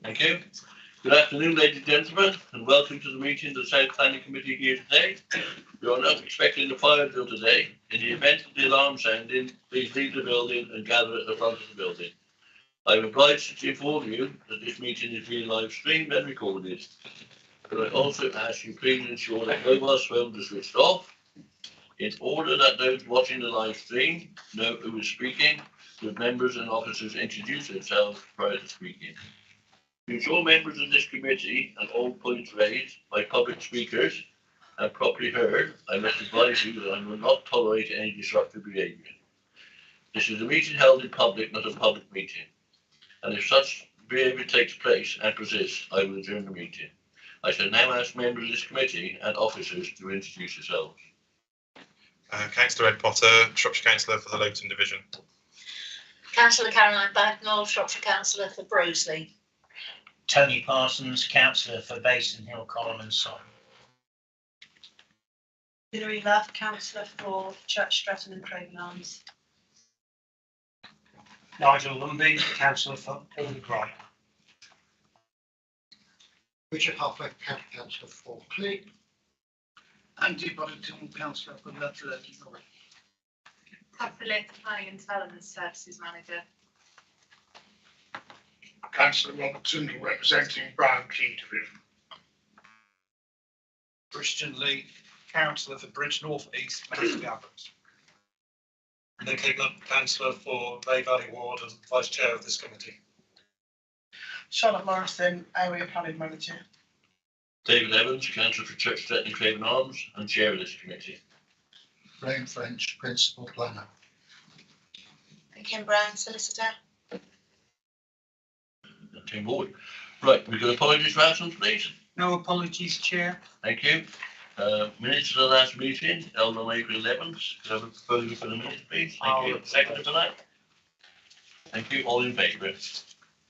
Thank you. Good afternoon, ladies and gentlemen, and welcome to the meeting of the South Planning Committee here today. We are not expecting the fire drill today. In the event of the alarm sounding, please leave the building and gather at the front of the building. I am obliged to inform you that this meeting is being live streamed and recorded. But I also ask you please ensure that mobile phones are switched off, in order that those watching the live stream know who is speaking, with members and officers introduce themselves prior to speaking. To ensure members of this committee and all points raised by public speakers are properly heard, I must advise you that I will not tolerate any disruptive behaviour. This is a meeting held in public, not a public meeting. And if such behaviour takes place and persists, I will adjourn the meeting. I shall now ask members of this committee and officers to introduce yourselves. Councillor Ed Potter, Shropshire Councillor for the Lowton Division. Councillor Caroline Bagnall, Shropshire Councillor for Broseley. Tony Parsons, Councillor for Basin Hill, Column and Sutton. Hilary Love, Councillor for Church Stretton and Craven Arms. Nigel Lumby, Councillor for Ilford. Richard Halfway, County Councillor for Clee. Andy Boddington, Councillor for Ludlow. Kathleen, Planning and Development Services Manager. Councillor Robertson, representing Brown Key Division. Christian Lee, Councillor for Bridge North East, Manchester Abbey. Nick Higlop, Councillor for Lay Valley Ward and Vice Chair of this committee. Charlotte Morrison, Area Planning Manager. David Evans, Councillor for Church Stretton and Craven Arms and Chair of this committee. Graham French, Principal Planner. Kim Brown, Solicitor. Tim Boyd. Right, we've got apologies for absence, please. No apologies, Chair. Thank you. Minutes of the last meeting, held on April 11th. Could I have a proposal for the minutes, please? Thank you. Second for that. Thank you. All in favour?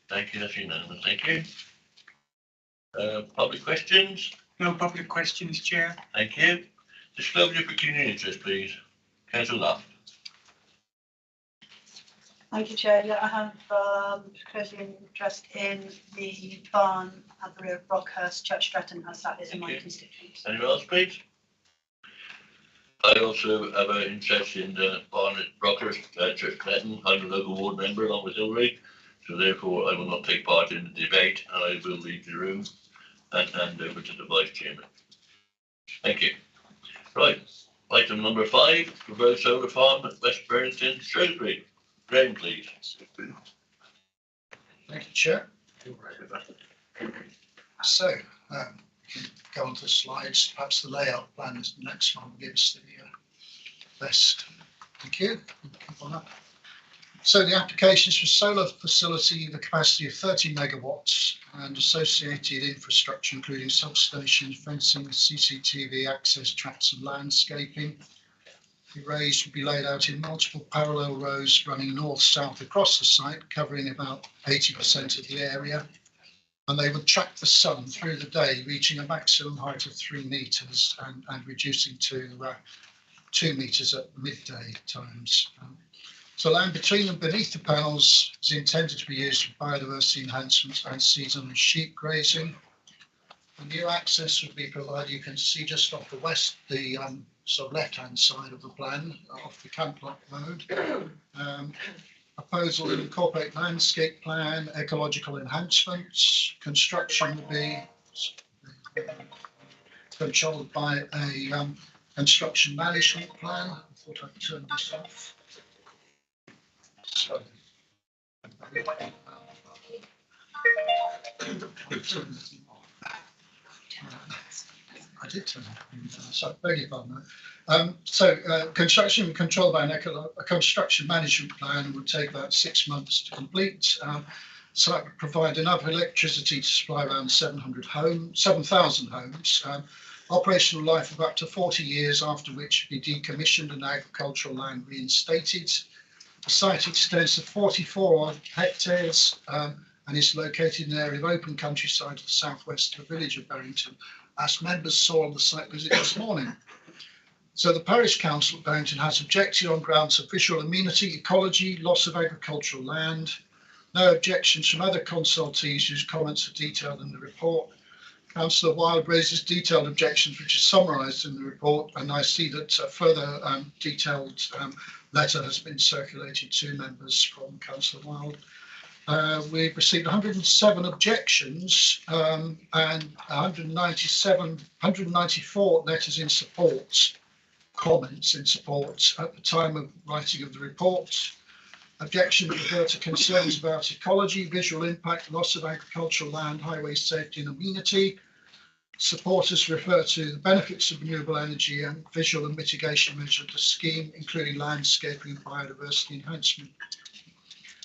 Thank you. That's unanimous. Thank you. Public questions? No public questions, Chair. Thank you. Disclosure of pecuniary interest, please. Councillor Luff. Thank you, Chair. Yeah, I have pecuniary interest in the barn at the rear of Brockhurst, Church Stretton, as that is in my constituency. Anyone else, please? I also have an interest in the barn at Brockhurst, Church Stretton. I'm a local ward member along with Hilary, so therefore I will not take part in the debate and I will leave the room and hand over to the Vice Chairman. Thank you. Right, item number 5, proposed solar farm at West Burrington, Shrewsbury. Graham, please. Thank you, Chair. So, go on to the slides. Perhaps the layout plan is the next one. Gives the best. Thank you. Keep on up. So the application is for solar facility, the capacity of 30 megawatts and associated infrastructure, including substations, fencing, CCTV, access tracks and landscaping. The arrays will be laid out in multiple parallel rows running north-south across the site, covering about 80% of the area. And they would track the sun through the day, reaching a maximum height of 3 metres and reducing to 2 metres at midday times. So land between and beneath the panels is intended to be used for biodiversity enhancements and seasonal sheep grazing. The new access would be provided. You can see just off the west, the sort of left-hand side of the plan, off the Camplot Road. Proposal to incorporate landscape plan, ecological enhancements. Construction will be controlled by a construction management plan. I thought I'd turn this off. So, I did turn it on. So, beg your pardon. Construction controlled by a construction management plan would take about 6 months to complete. So that would provide enough electricity to supply around 7,000 homes. Operational life of up to 40 years, after which it would be decommissioned and agricultural land reinstated. The site extends to 44 hectares and is located in an area of open countryside to the southwest of the village of Barrington, as members saw on the site visit this morning. So the Parish Council of Barrington has objected on grounds of visual amenity, ecology, loss of agricultural land, No objections from other consultees whose comments are detailed in the report. Councillor Wilde raises detailed objections which are summarised in the report, and I see that a further detailed letter has been circulated to members from Councillor Wilde. We've received 107 objections and 194 letters in support, comments in support at the time of writing of the report. Objections refer to concerns about ecology, visual impact, loss of agricultural land, highway safety and amenity. Supporters refer to the benefits of renewable energy and visual and mitigation measures of the scheme, including landscaping and biodiversity enhancement.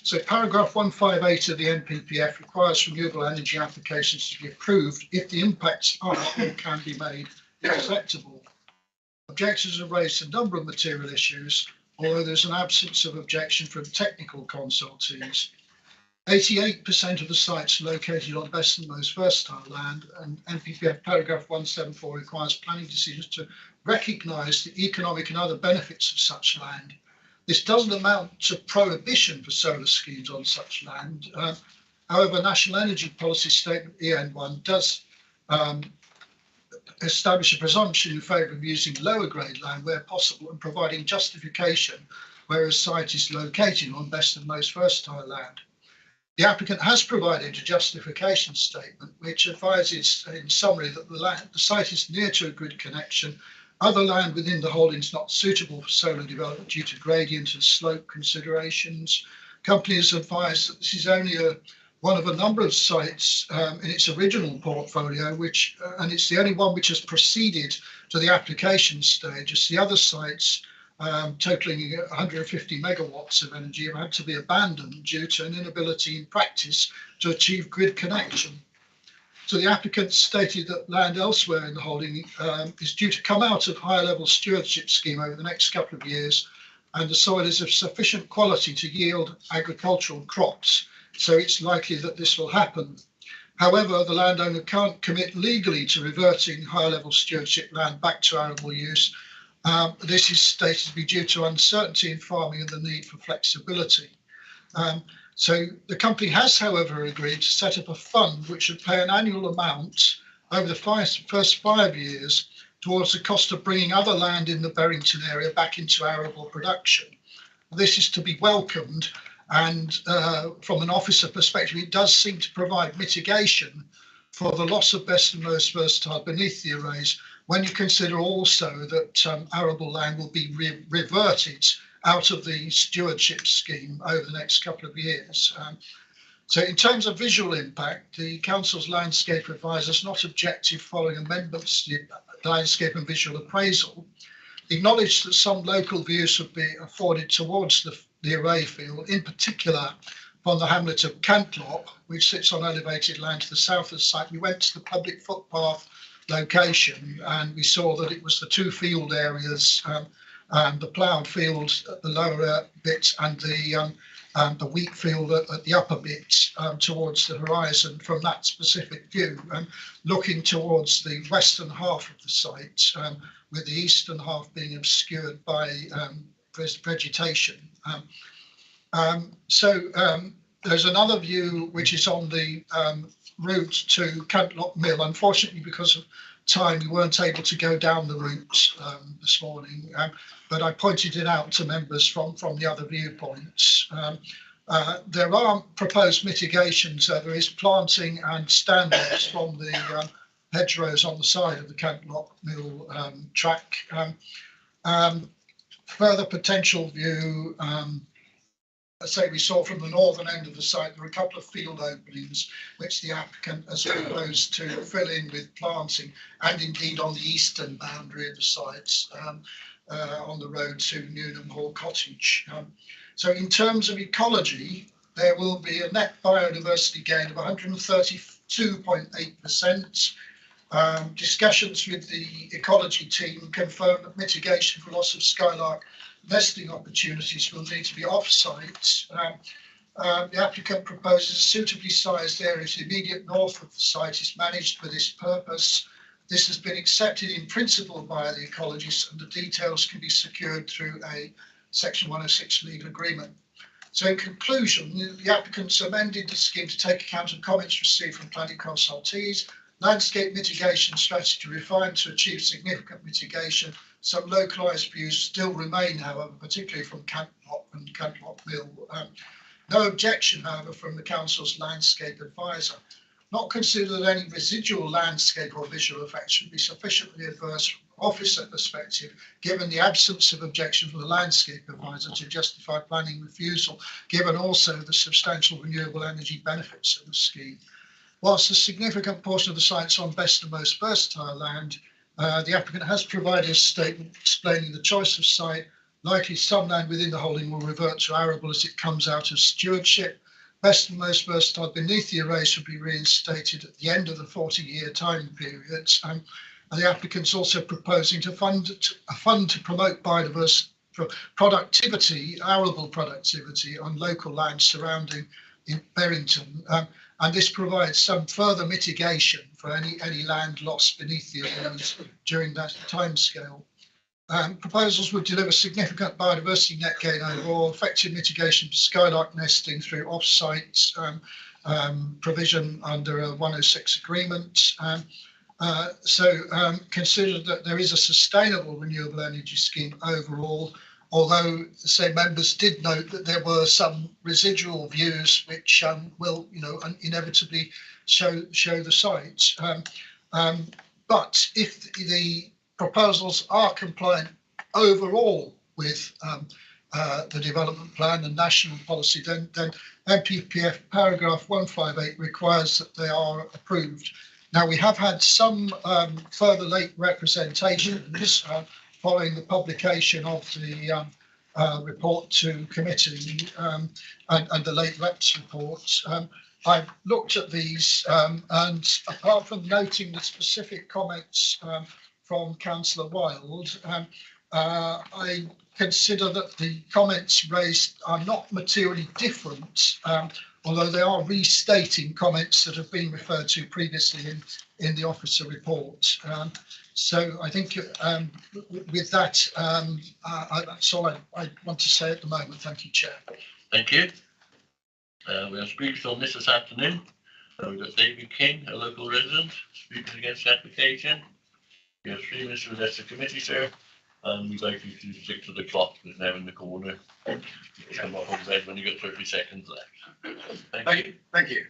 So paragraph 158 of the NPPF requires renewable energy applications to be approved if the impacts are or can be made acceptable. Objections are raised to a number of material issues, although there's an absence of objection from technical consultees. 88% of the sites are located on best and most versatile land, and NPPF paragraph 174 requires planning decisions to recognise the economic and other benefits of such land. This doesn't amount to prohibition for solar schemes on such land. However, National Energy Policy Statement EN1 does establish a presumption in favour of using lower grade land where possible and providing justification where a site is located on best and most versatile land. The applicant has provided a justification statement which advises in summary that the site is near to a grid connection. Other land within the holding is not suitable for solar development due to gradient and slope considerations. Companies advise that this is only one of a number of sites in its original portfolio, and it's the only one which has proceeded to the application stage, as the other sites totaling 150 megawatts of energy have had to be abandoned due to an inability in practice to achieve grid connection. So the applicant stated that land elsewhere in the holding is due to come out of higher level stewardship scheme over the next couple of years, and the soil is of sufficient quality to yield agricultural crops. So it's likely that this will happen. However, the landowner can't commit legally to reverting higher level stewardship land back to arable use. This is stated to be due to uncertainty in farming and the need for flexibility. So the company has, however, agreed to set up a fund which would pay an annual amount over the first 5 years towards the cost of bringing other land in the Berrington area back into arable production. This is to be welcomed, and from an officer perspective, it does seem to provide mitigation for the loss of best and most versatile beneath the arrays, when you consider also that arable land will be reverted out of the stewardship scheme over the next couple of years. So in terms of visual impact, the Council's landscape advisor is not objective following amendments to the landscape and visual appraisal. Acknowledged that some local views would be afforded towards the array field, in particular from the hamlet of Cantlock, which sits on elevated land to the south of the site. We went to the public footpath location and we saw that it was the two field areas, the ploughed field at the lower bit and the wheat field at the upper bit towards the horizon from that specific view, and looking towards the western half of the site, with the eastern half being obscured by vegetation. There's another view which is on the route to Cantlock Mill. Unfortunately, because of time, we weren't able to go down the route this morning, but I pointed it out to members from the other viewpoints. There are proposed mitigations. There is planting and standards from the hedgerows on the side of the Cantlock Mill track. Further potential view, I say we saw from the northern end of the site, there are a couple of field openings which the applicant has proposed to fill in with planting, and indeed on the eastern boundary of the sites on the road to Newnham Hall Cottage. So in terms of ecology, there will be a net biodiversity gain of 132.8%. Discussions with the ecology team confirm that mitigation for loss of skylark nesting opportunities will need to be off-site. The applicant proposes a suitably sized area to the immediate north of the site is managed for this purpose. This has been accepted in principle by the ecologists, and the details can be secured through a Section 106 legal agreement. So in conclusion, the applicants amended the scheme to take account of comments received from planning consultees, landscape mitigation strategy refined to achieve significant mitigation. Some localised views still remain, however, particularly from Cantlock and Cantlock Mill. No objection, however, from the council's landscape advisor. Not consider that any residual landscape or visual effects would be sufficiently adverse from an officer perspective, given the absence of objection from the landscape advisor to justify planning refusal, given also the substantial renewable energy benefits of the scheme. Whilst a significant portion of the site's on best and most versatile land, the applicant has provided a statement explaining the choice of site. Likely some land within the holding will revert to arable as it comes out of stewardship. Best and most versatile beneath the array should be reinstated at the end of the 40-year time period. And the applicant's also proposing to fund a fund to promote biodiverse productivity, arable productivity on local land surrounding in Berrington. And this provides some further mitigation for any land lost beneath the arrays during that timescale. Proposals would deliver significant biodiversity net gain overall, effective mitigation for skylark nesting through off-site provision under a 106 agreement. Consider that there is a sustainable renewable energy scheme overall, although the same members did note that there were some residual views which will, inevitably show the site. But if the proposals are compliant overall with the development plan and national policy, then MPPF paragraph 158 requires that they are approved. Now, we have had some further late representations following the publication of the report to committee and the late reps report. I've looked at these and apart from noting the specific comments from Councillor Wild, I consider that the comments raised are not materially different, although they are restating comments that have been referred to previously in the officer report. So I think with that, that's all I want to say at the moment. Thank you, Chair. Thank you. We have speakers on this afternoon. We've got David King, a local resident, speaking against the application. We have 3 minutes to address the committee, sir, and we'd like you to stick to the clock that's now in the corner. Come off on bed when you've got 30 seconds left. Thank you. Thank you.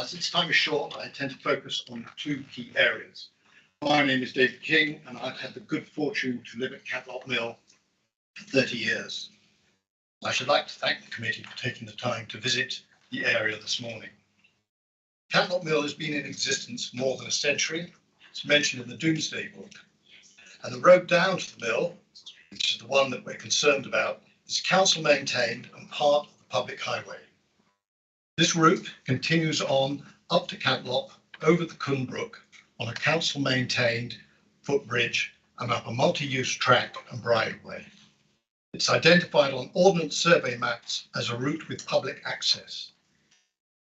Since time is short, I tend to focus on 2 key areas. My name is David King, and I've had the good fortune to live at Cantlock Mill for 30 years. I should like to thank the committee for taking the time to visit the area this morning. Cantlock Mill has been in existence for more than a century. It's mentioned in the Domesday Book. And the road down to the mill, which is the one that we're concerned about, is council maintained and part of the public highway. This route continues on up to Cantlock, over the Cun Brook, on a council maintained footbridge and up a multi-use track and bridleway. It's identified on ordnance survey maps as a route with public access.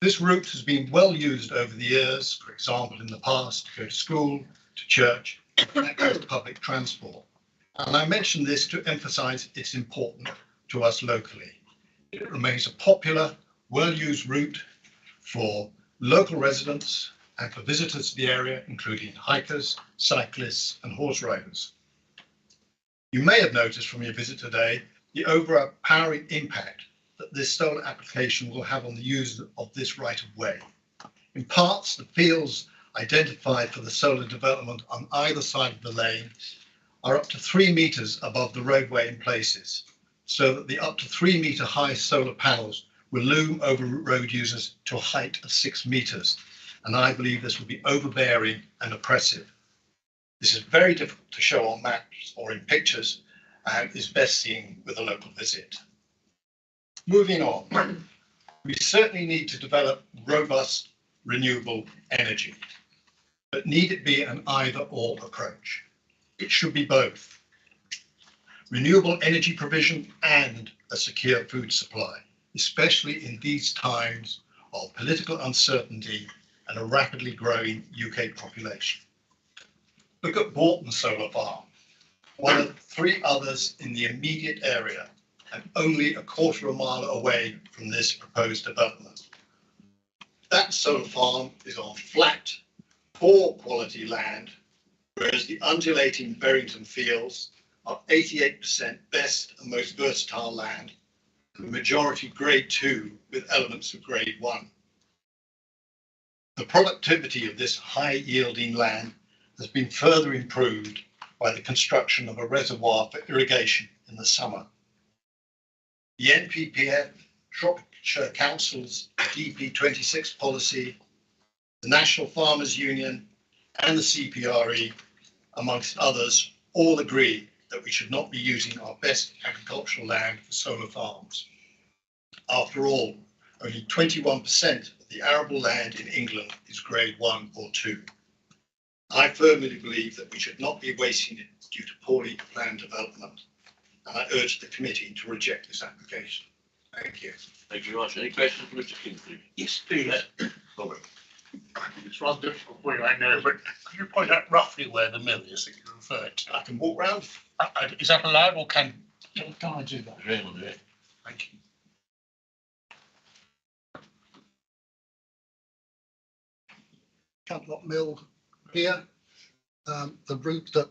This route has been well used over the years, for example, in the past, to go to school, to church, and access public transport. And I mention this to emphasise its importance to us locally. It remains a popular, well-used route for local residents and for visitors to the area, including hikers, cyclists, and horse riders. You may have noticed from your visit today the overpowering impact that this solar application will have on the use of this right of way. In parts, the fields identified for the solar development on either side of the lane are up to 3 metres above the roadway in places, so that the up to 3 metre high solar panels will loom over road users to a height of 6 metres. And I believe this will be overbearing and oppressive. This is very difficult to show on maps or in pictures and is best seen with a local visit. Moving on, we certainly need to develop robust renewable energy, but need it be an either-or approach? It should be both. Renewable energy provision and a secure food supply, especially in these times of political uncertainty and a rapidly growing UK population. Look at Bourton Solar Farm, one of 3 others in the immediate area, and only a quarter of a mile away from this proposed development. That solar farm is on flat, poor quality land, whereas the undulating Berrington fields are 88% best and most versatile land, the majority grade 2 with elements of grade 1. The productivity of this high yielding land has been further improved by the construction of a reservoir for irrigation in the summer. The NPPF, Shropshire Council's DP26 policy, the National Farmers Union and the CPRE, amongst others, all agree that we should not be using our best agricultural land for solar farms. After all, only 21% of the arable land in England is grade 1 or 2. I firmly believe that we should not be wasting it due to poorly planned development, and I urge the committee to reject this application. Thank you. Thank you very much. Any questions for Mr. Kingsley? Yes, please. Robert. It's rather difficult for you, I know, but could you point out roughly where the mill is that you referred to? I can walk round. Is that allowed or can I do that? Raymond, yeah. Thank you. Cantlop Mill here. The route that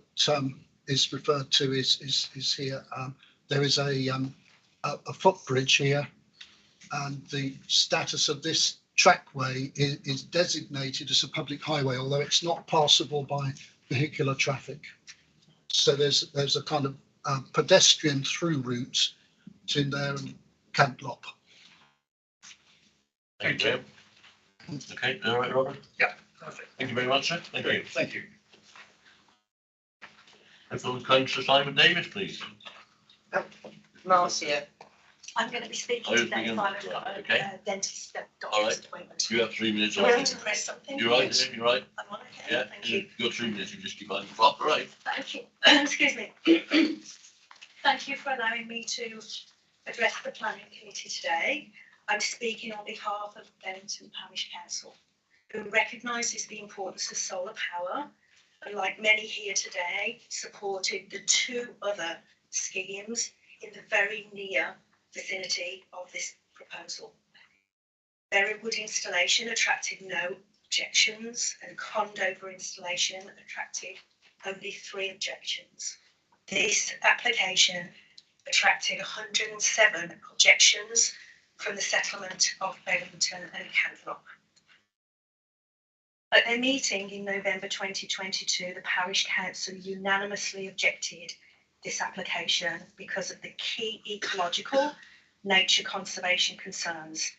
is referred to is here. There is a footbridge here, and the status of this trackway is designated as a public highway, although it's not passable by vehicular traffic. So there's a kind of pedestrian through route between there and Cantlop. Thank you. Okay, all right, Robert? Yeah, perfect. Thank you very much, sir. Thank you. Thank you. And from Councillor Simon Davis, please. Marcia. I'm going to be speaking Oh, you're today. speaking, I've got right, a okay. dentist All doctor's right. appointment. You have 3 minutes. Do I need to press something? You're right, Dave, you're right. I'm on okay. Yeah, Thank you. you've got 3 minutes, you just keep on the clock, all right? Thank you. Excuse me. Thank you for allowing me to address the planning committee today. I'm speaking on behalf of Berrington Parish Council, who recognises the importance of solar power, and like many here today, supported the 2 other schemes in the very near vicinity of this proposal. Berrywood installation attracted no objections, and Condover installation attracted only 3 objections. This application attracted 107 objections from the settlement of Berrington and Cantlop. At their meeting in November 2022, the Parish Council unanimously objected this application because of the key ecological, nature conservation concerns,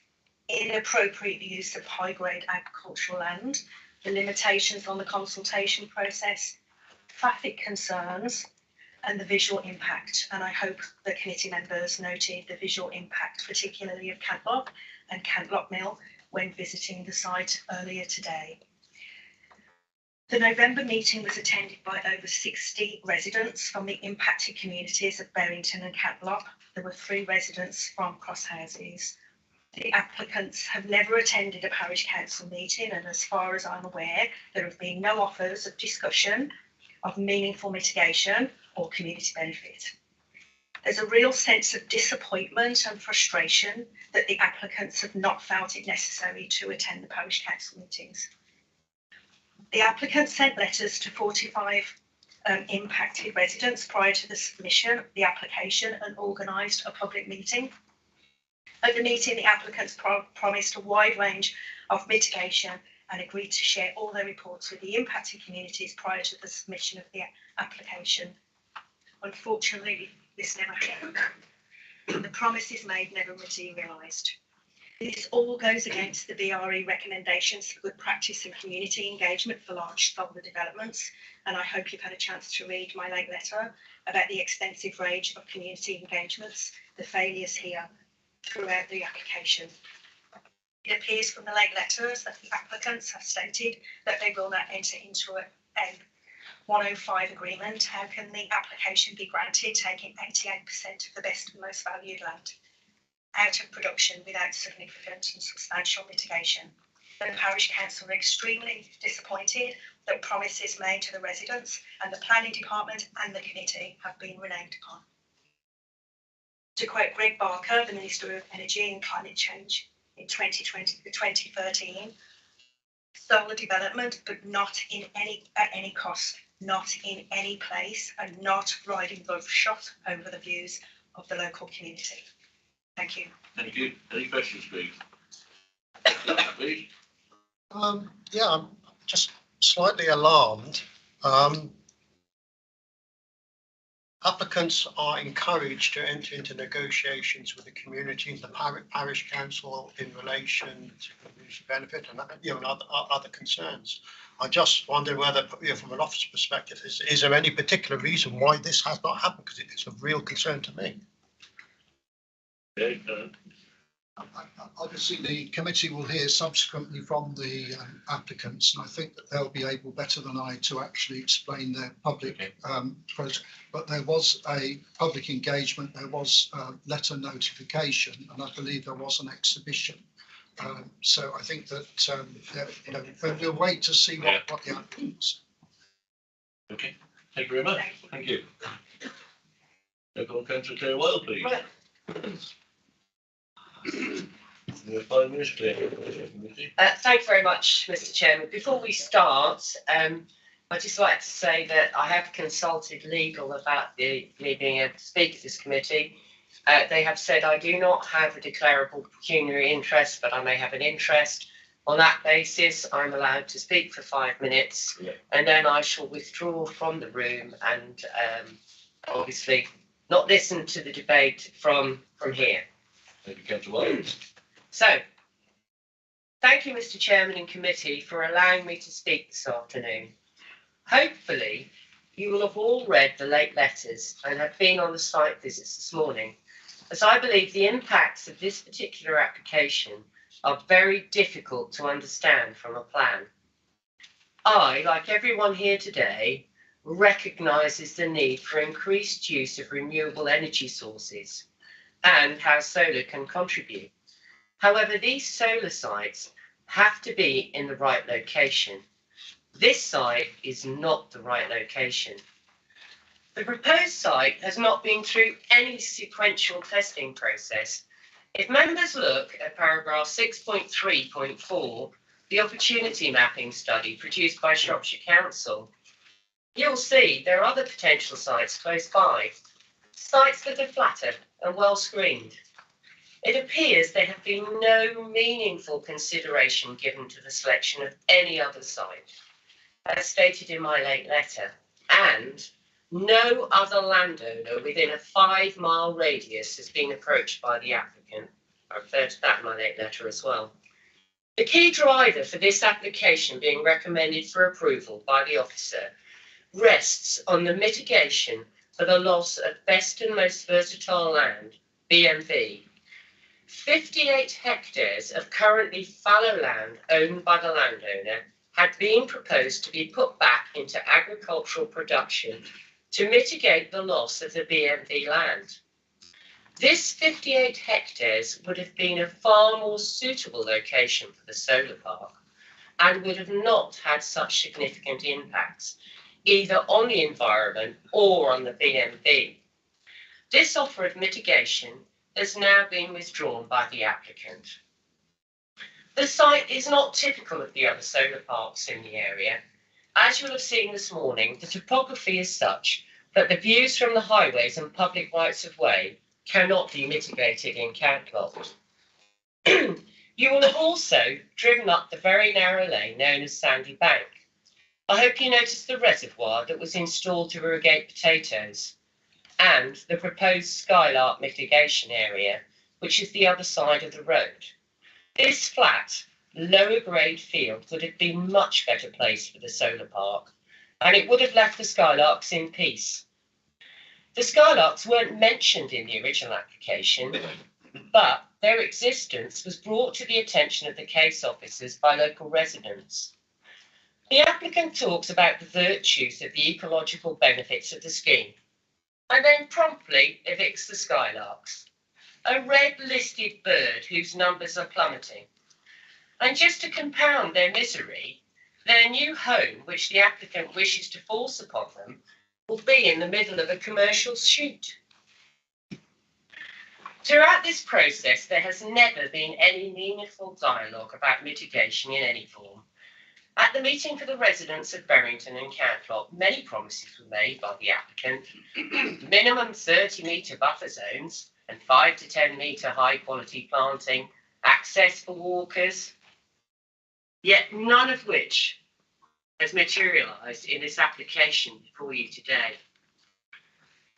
inappropriate use of high-grade agricultural land, the limitations on the consultation process, traffic concerns, and the visual impact. And I hope the committee members noted the visual impact, particularly of Cantlop and Cantlop Mill, when visiting the site earlier today. The November meeting was attended by over 60 residents from the impacted communities of Berrington and Cantlop. There were 3 residents from Cross Houses. The applicants have never attended a parish council meeting, and as far as I'm aware, there have been no offers of discussion of meaningful mitigation or community benefit. There's a real sense of disappointment and frustration that the applicants have not felt it necessary to attend the parish council meetings. The applicants sent letters to 45 impacted residents prior to the submission of the application and organised a public meeting. At the meeting, the applicants promised a wide range of mitigation and agreed to share all their reports with the impacted communities prior to the submission of the application. Unfortunately, this never happened. The promises made never materialised. This all goes against the BRE recommendations for good practice and community engagement for large solar developments, and I hope you've had a chance to read my late letter about the extensive range of community engagements, the failures here throughout the application. It appears from the late letters that the applicants have stated that they will not enter into a 105 agreement. How can the application be granted taking 88% of the best and most valued land out of production without significant and substantial mitigation? The parish council are extremely disappointed that promises made to the residents and the planning department and the committee have been reneged upon. To quote Greg Barker, the Minister of Energy and Climate Change in 2013, solar development, but not at any cost, not in any place, and not riding roughshod over the views of the local community. Thank you. Thank you. Any questions, please? Please? Yeah, I'm just slightly alarmed. Applicants are encouraged to enter into negotiations with the community and the parish council in relation to community benefit and other concerns. I just wonder whether, from an officer perspective, is there any particular reason why this has not happened? Because it's of real concern to me. Okay, Obviously, the committee will hear subsequently from the applicants, and I think that they'll be able better than I to actually explain their public process. But there was a public engagement, there was letter notification, and I believe there was an exhibition. So I think that we'll wait to see what the applicants. okay. Thank you very much. Thank you. Councillor Claire Wild, please. Right. 5 minutes, Claire. Thank you very much, Mr. Chairman. Before we start, I'd just like to say that I have consulted legal about me being able to speak at this committee. They have said I do not have a declarable pecuniary interest, but I may have an interest. On that basis, I'm allowed to speak for 5 minutes, and then I shall withdraw from the room and obviously not listen to the debate from here. Thank you, Councillor Wild. So, thank you, Mr. Chairman and committee, for allowing me to speak this afternoon. Hopefully, you will have all read the late letters and have been on the site visits this morning, as I believe the impacts of this particular application are very difficult to understand from a plan. I, like everyone here today, recognises the need for increased use of renewable energy sources and how solar can contribute. However, these solar sites have to be in the right location. This site is not the right location. The proposed site has not been through any sequential testing process. If members look at paragraph 6.3.4, the opportunity mapping study produced by Shropshire Council, you'll see there are other potential sites close by, sites that are flatter and well screened. It appears there have been no meaningful consideration given to the selection of any other site, as stated in my late letter, and no other landowner within a 5-mile radius has been approached by the applicant. I referred to that in my late letter as well. The key driver for this application being recommended for approval by the officer rests on the mitigation for the loss of best and most versatile land, BMV. 58 hectares of currently fallow land owned by the landowner had been proposed to be put back into agricultural production to mitigate the loss of the BMV land. This 58 hectares would have been a far more suitable location for the solar park and would have not had such significant impacts, either on the environment or on the BMV. This offer of mitigation has now been withdrawn by the applicant. The site is not typical of the other solar parks in the area. As you'll have seen this morning, the topography is such that the views from the highways and public rights of way cannot be mitigated in catalogues. You will have also driven up the very narrow lane known as Sandy Bank. I hope you noticed the reservoir that was installed to irrigate potatoes and the proposed skylark mitigation area, which is the other side of the road. This flat, lower grade field would have been much better placed for the solar park, and it would have left the skylarks in peace. The skylarks weren't mentioned in the original application, but their existence was brought to the attention of the case officers by local residents. The applicant talks about the virtues of the ecological benefits of the scheme, and then promptly evicts the skylarks, a red-listed bird whose numbers are plummeting. And just to compound their misery, their new home, which the applicant wishes to force upon them, will be in the middle of a commercial shoot. Throughout this process, there has never been any meaningful dialogue about mitigation in any form. At the meeting for the residents of Berrington and Cantlock, many promises were made by the applicant. Minimum 30-metre buffer zones and 5 to 10 metre high quality planting, access for walkers, yet none of which has materialised in this application before you today.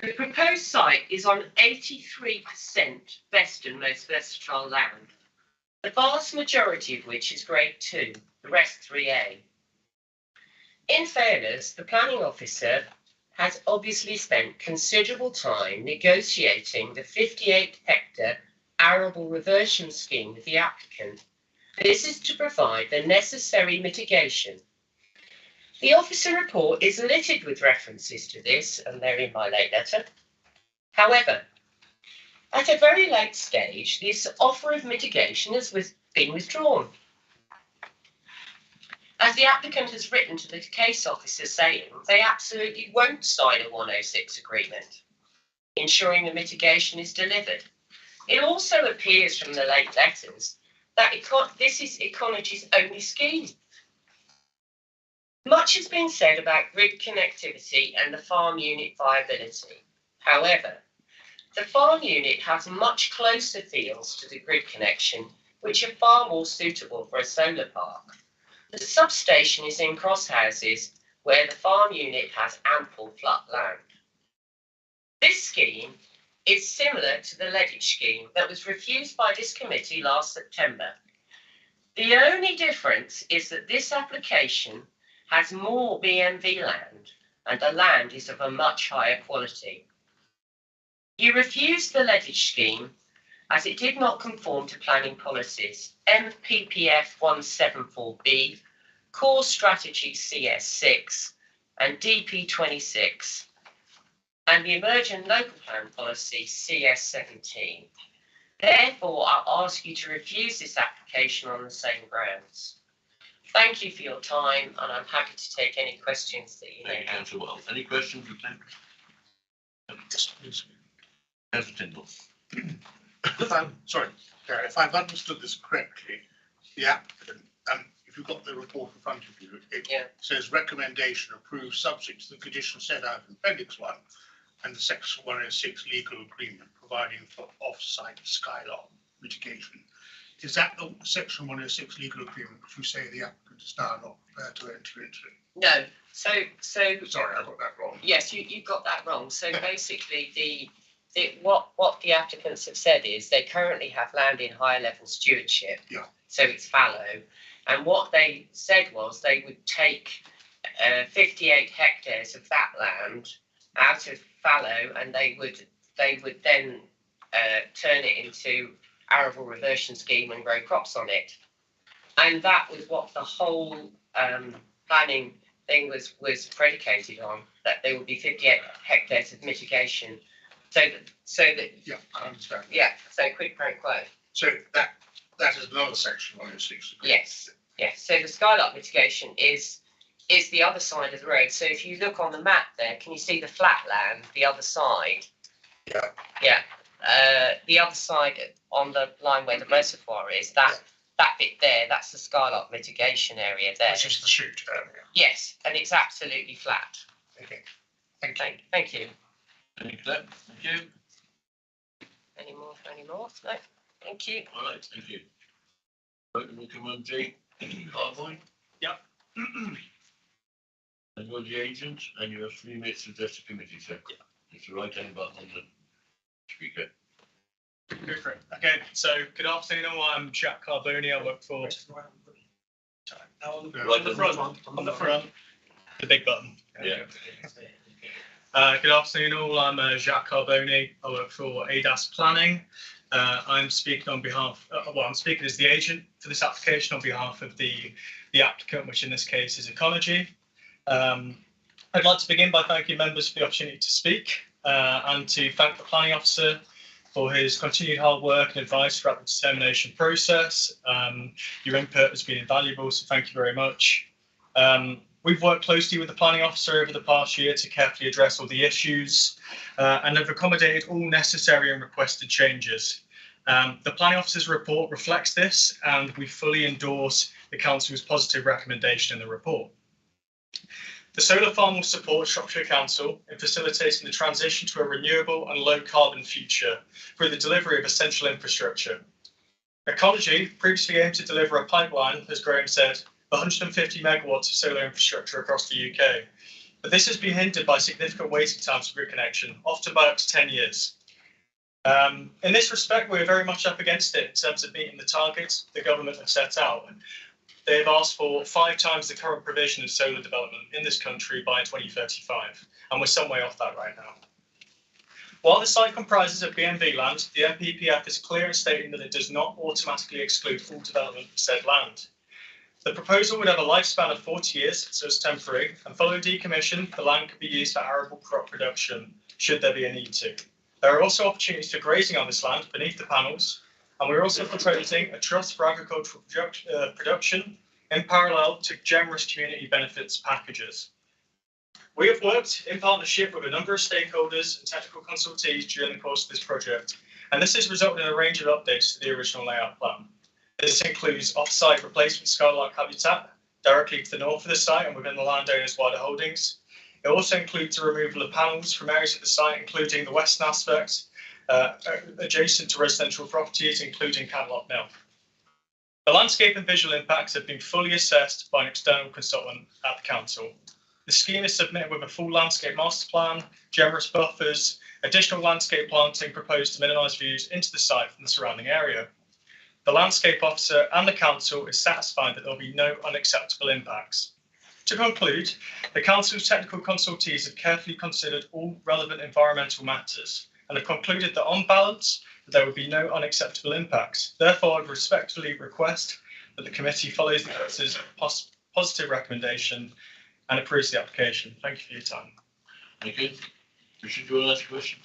The proposed site is on 83% best and most versatile land, the vast majority of which is grade 2, the rest 3A. In fairness, the planning officer has obviously spent considerable time negotiating the 58-hectare arable reversion scheme with the applicant. This is to provide the necessary mitigation. The officer report is littered with references to this, and they're in my late letter. However, at a very late stage, this offer of mitigation has been withdrawn, as the applicant has written to the case officer saying they absolutely won't sign a 106 agreement, ensuring the mitigation is delivered. It also appears from the late letters that this is Ecology's only scheme. Much has been said about grid connectivity and the farm unit viability. However, the farm unit has much closer fields to the grid connection, which are far more suitable for a solar park. The substation is in crosshouses where the farm unit has ample flat land. This scheme is similar to the Ledditch scheme that was refused by this committee last September. The only difference is that this application has more BMV land and the land is of a much higher quality. You refused the Ledditch scheme as it did not conform to planning policies MPPF 174B, Core Strategy CS6 and DP 26 and the Emergent Local Plan Policy CS17. Therefore, I ask you to refuse this application on the same grounds. Thank you for your time, and I'm happy to take any questions that you may Thank you, have. Councillor Wells. Any questions, Lieutenant? Councillor Tyndall. If I've understood this correctly, the applicant, if you've got the report in front of you, it says recommendation approved subject to the conditions set out in Appendix 1 and the Section 106 legal agreement providing for off-site skylark mitigation. Is that the Section 106 legal agreement which you say the applicant is now not prepared to enter into? No. So sorry, I got that wrong. Yes, you got that wrong. So basically, what the applicants have said is they currently have land in higher level stewardship. Yeah. So it's fallow, and what they said was they would take 58 hectares of that land out of fallow, and they would then turn it into arable reversion scheme and grow crops on it. And that was what the whole planning thing was predicated on, that there would be 58 hectares of mitigation. So that yeah, I understand. Yeah, so quid pro quo. So that is another Section 106 agreement. Yes. So the skylark mitigation is the other side of the road. So if you look on the map there, can you see the flat land, the other side? Yeah. Yeah. The other side on the line where the reservoir is, that bit there, that's the skylark mitigation area there. Which is the shoot area. Yes, and it's absolutely flat. Okay. Thank you. Thank you. Thank you. Any more? No. Thank you. All right, thank you. Right, we'll come on, Jay. Carboy. Yep. And you're the agent, and you have 3 minutes to address the committee, sir. Yeah. It's the right hand button on the speaker. Go for it. Okay, so good afternoon all. I'm Jack Carboni. I work for. On the front, the big button. Yeah. Good afternoon all. I'm Jack Carboni. I work for ADAS Planning. I'm speaking on behalf. I'm speaking as the agent for this application on behalf of the applicant, which in this case is Ecology. I'd like to begin by thanking members for the opportunity to speak and to thank the planning officer for his continued hard work and advice throughout the determination process. Your input has been invaluable, so thank you very much. We've worked closely with the planning officer over the past year to carefully address all the issues and have accommodated all necessary and requested changes. The planning officer's report reflects this, and we fully endorse the council's positive recommendation in the report. The solar farm will support Shropshire Council in facilitating the transition to a renewable and low carbon future through the delivery of essential infrastructure. Ecology previously aimed to deliver a pipeline, as Graham said, 150 megawatts of solar infrastructure across the UK. But this has been hindered by significant waiting times for grid connection, often by up to 10 years. In this respect, we're very much up against it in terms of meeting the targets the government have set out. They've asked for 5 times the current provision of solar development in this country by 2035, and we're some way off that right now. While the site comprises of BNV land, the NPPF is clear in stating that it does not automatically exclude full development of said land. The proposal would have a lifespan of 40 years, so it's temporary, and following decommission, the land could be used for arable crop production, should there be a need to. There are also opportunities for grazing on this land beneath the panels, and we're also proposing a trust for agricultural production in parallel to generous community benefits packages. We have worked in partnership with a number of stakeholders and technical consultees during the course of this project, and this has resulted in a range of updates to the original layout plan. This includes off-site replacement skylark habitat directly to the north of the site and within the landowner's wider holdings. It also includes the removal of panels from areas of the site, including the western aspect, adjacent to residential properties, including Canlock Mill. The landscape and visual impacts have been fully assessed by an external consultant at the council. The scheme is submitted with a full landscape master plan, generous buffers, additional landscape planting proposed to minimise views into the site from the surrounding area. The landscape officer and the council is satisfied that there will be no unacceptable impacts. To conclude, the council's technical consultees have carefully considered all relevant environmental matters and have concluded that on balance, there would be no unacceptable impacts. Therefore, I would respectfully request that the committee follows the council's positive recommendation and approves the application. Thank you for your time. Thank you. Richard, do you want to ask a question?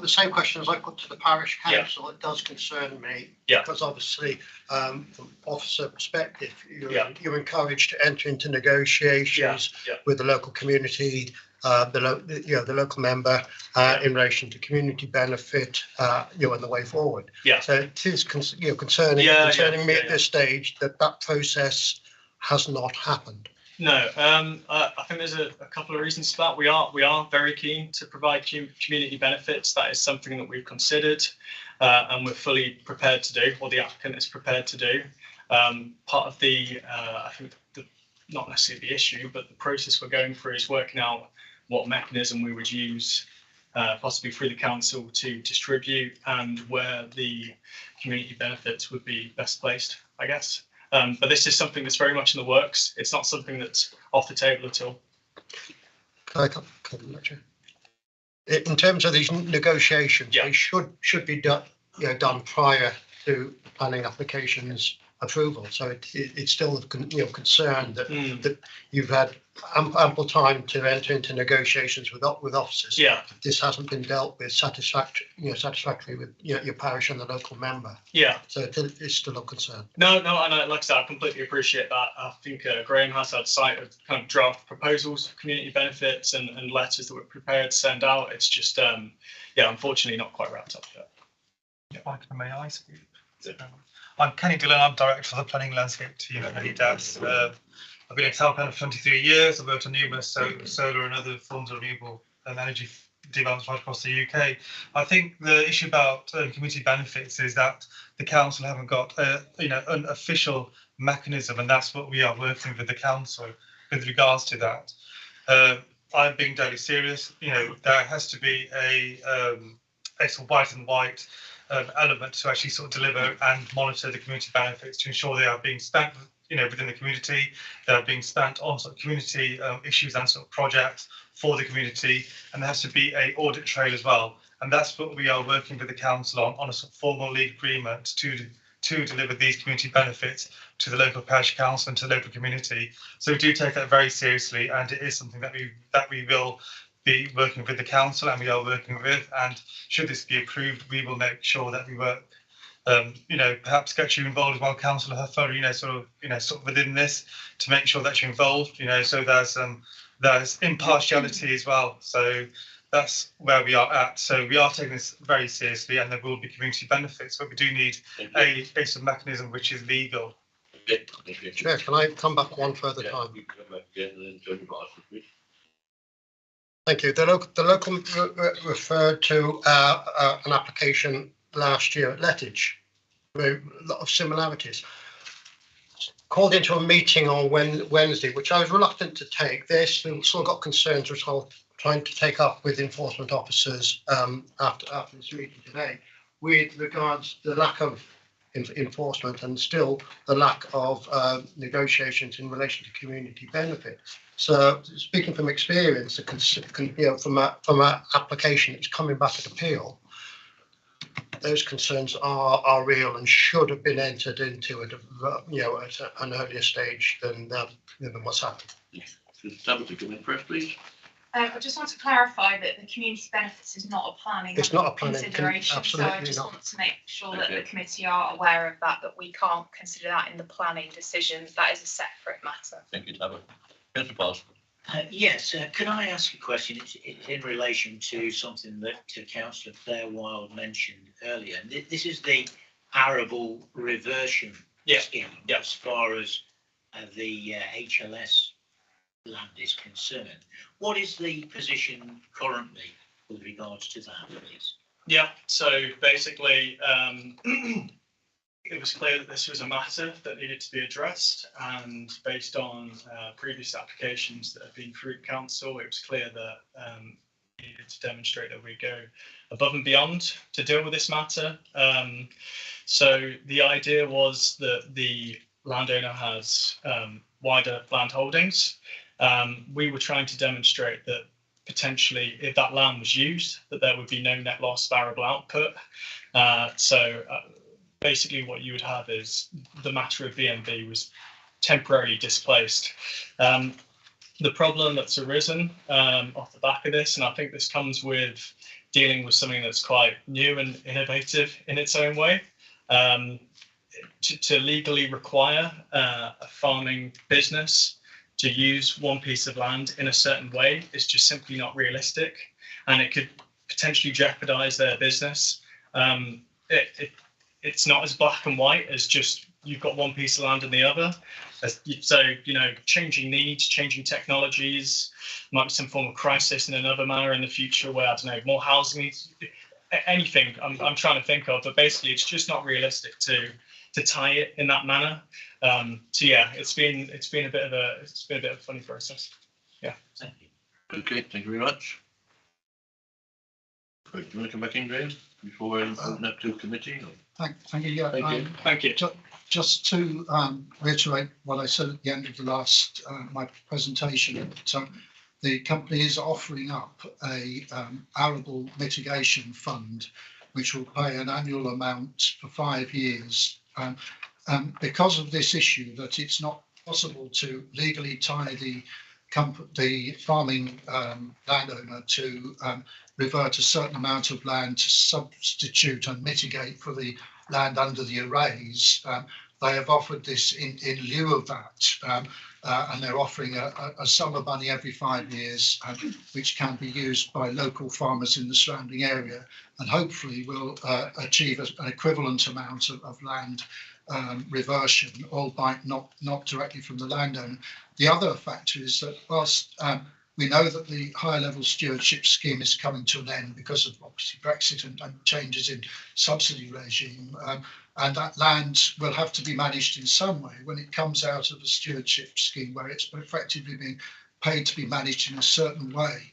The same question as I put to the parish council, It does concern me. Because obviously, from officer perspective, you're encouraged to enter into negotiations with the local community, the local member in relation to community benefit, and the way forward. So it is concerning me at this stage that process has not happened. No, I think there's a couple of reasons for that. We are very keen to provide community benefits. That is something that we've considered and we're fully prepared to do, or the applicant is prepared to do. Part of the, I think, not necessarily the issue, but the process we're going through is working out what mechanism we would use, possibly through the council, to distribute and where the community benefits would be best placed, I guess. But this is something that's very much in the works. It's not something that's off the table at all. In terms of these negotiations, they should be done prior to planning applications approval. So it's still of concern that you've had ample time to enter into negotiations with officers. This hasn't been dealt with satisfactorily with your parish and the local member. So it's still of concern. No, and like I said, I completely appreciate that. I think Graham has had sight of kind of draft proposals for community benefits and letters that we're prepared to send out. It's just, unfortunately not quite wrapped up yet. May I speak? I'm Kenny Dillon, I'm Director for the Planning Landscape Team at ADAS. I've been at Talpan for 23 years. I've worked on numerous solar and other forms of renewable energy developments right across the UK. I think the issue about community benefits is that the council haven't got an official mechanism, and that's what we are working with the council with regards to that. I'm being deadly serious. There has to be a sort of white and white element to actually sort of deliver and monitor the community benefits to ensure they are being spent within the community, they are being spent on sort of community issues and sort of projects for the community, and there has to be a audit trail as well, and that's what we are working with the council on a sort of formal legal agreement to deliver these community benefits to the local parish council and to the local community. So we do take that very seriously, and it is something that we will be working with the council, and we are working with, and should this be approved, we will make sure that we work perhaps get you involved while councillor Huffer, sort of within this to make sure that you're involved, so there's impartiality as well. So that's where we are at. So we are taking this very seriously, and there will be community benefits, but we do need a sort of mechanism which is legal. Chair, can I come back one further time? You can come back again and then Tony Parsons, please. Thank you. The local referred to an application last year at Lettage with a lot of similarities. Called into a meeting on Wednesday, which I was reluctant to take. They still got concerns which I'll trying to take up with enforcement officers after this meeting today, with regards to the lack of enforcement and still the lack of negotiations in relation to community benefit. So, speaking from experience, from an application that's coming back at appeal, those concerns are real and should have been entered into at an earlier stage than what's happened. Should Tabitha come in first, please? I just want to clarify that the community benefits is not a planning It's not a planning consideration. So absolutely I just not. want to make sure that the committee are aware of that we can't consider that in the planning decisions. That is a separate matter. Thank you, Tabitha. Mr. Parsons. Yes, can I ask a question? It's in relation to something that Councillor Claire Wild mentioned earlier. This is the arable reversion scheme, as far as the HLS land is concerned. What is the position currently with regards to that, please? Yeah, so basically, it was clear that this was a matter that needed to be addressed, and based on previous applications that have been through council, it was clear that we needed to demonstrate that we go above and beyond to deal with this matter. So the idea was that the landowner has wider land holdings. We were trying to demonstrate that potentially, if that land was used, that there would be no net loss of arable output. Basically what you would have is the matter of BMB was temporarily displaced. The problem that's arisen off the back of this, and I think this comes with dealing with something that's quite new and innovative in its own way, to legally require a farming business to use one piece of land in a certain way is just simply not realistic, and it could potentially jeopardize their business. It's not as black and white as just you've got one piece of land and the other. So, changing needs, changing technologies, might be some form of crisis in another manner in the future where, I don't know, more housing needs, anything I'm trying to think of, but basically it's just not realistic to tie it in that manner. So yeah, it's been a bit of a funny process. Yeah. Thank you. Okay, thank you very much. Right, do you want to come back in, Graham, before we open up to committee? Thank you. Yeah, Thank you. Just to reiterate what I said at the end of the last my presentation, the company is offering up a arable mitigation fund, which will pay an annual amount for 5 years. Because of this issue, that it's not possible to legally tie the farming landowner to revert a certain amount of land to substitute and mitigate for the land under the arrays. They have offered this in lieu of that, and they're offering a sum of money every 5 years, which can be used by local farmers in the surrounding area, and hopefully will achieve an equivalent amount of land reversion, albeit not directly from the landowner. The other factor is that whilst we know that the higher level stewardship scheme is coming to an end because of obviously Brexit and changes in subsidy regime, and that land will have to be managed in some way when it comes out of a stewardship scheme where it's effectively being paid to be managed in a certain way.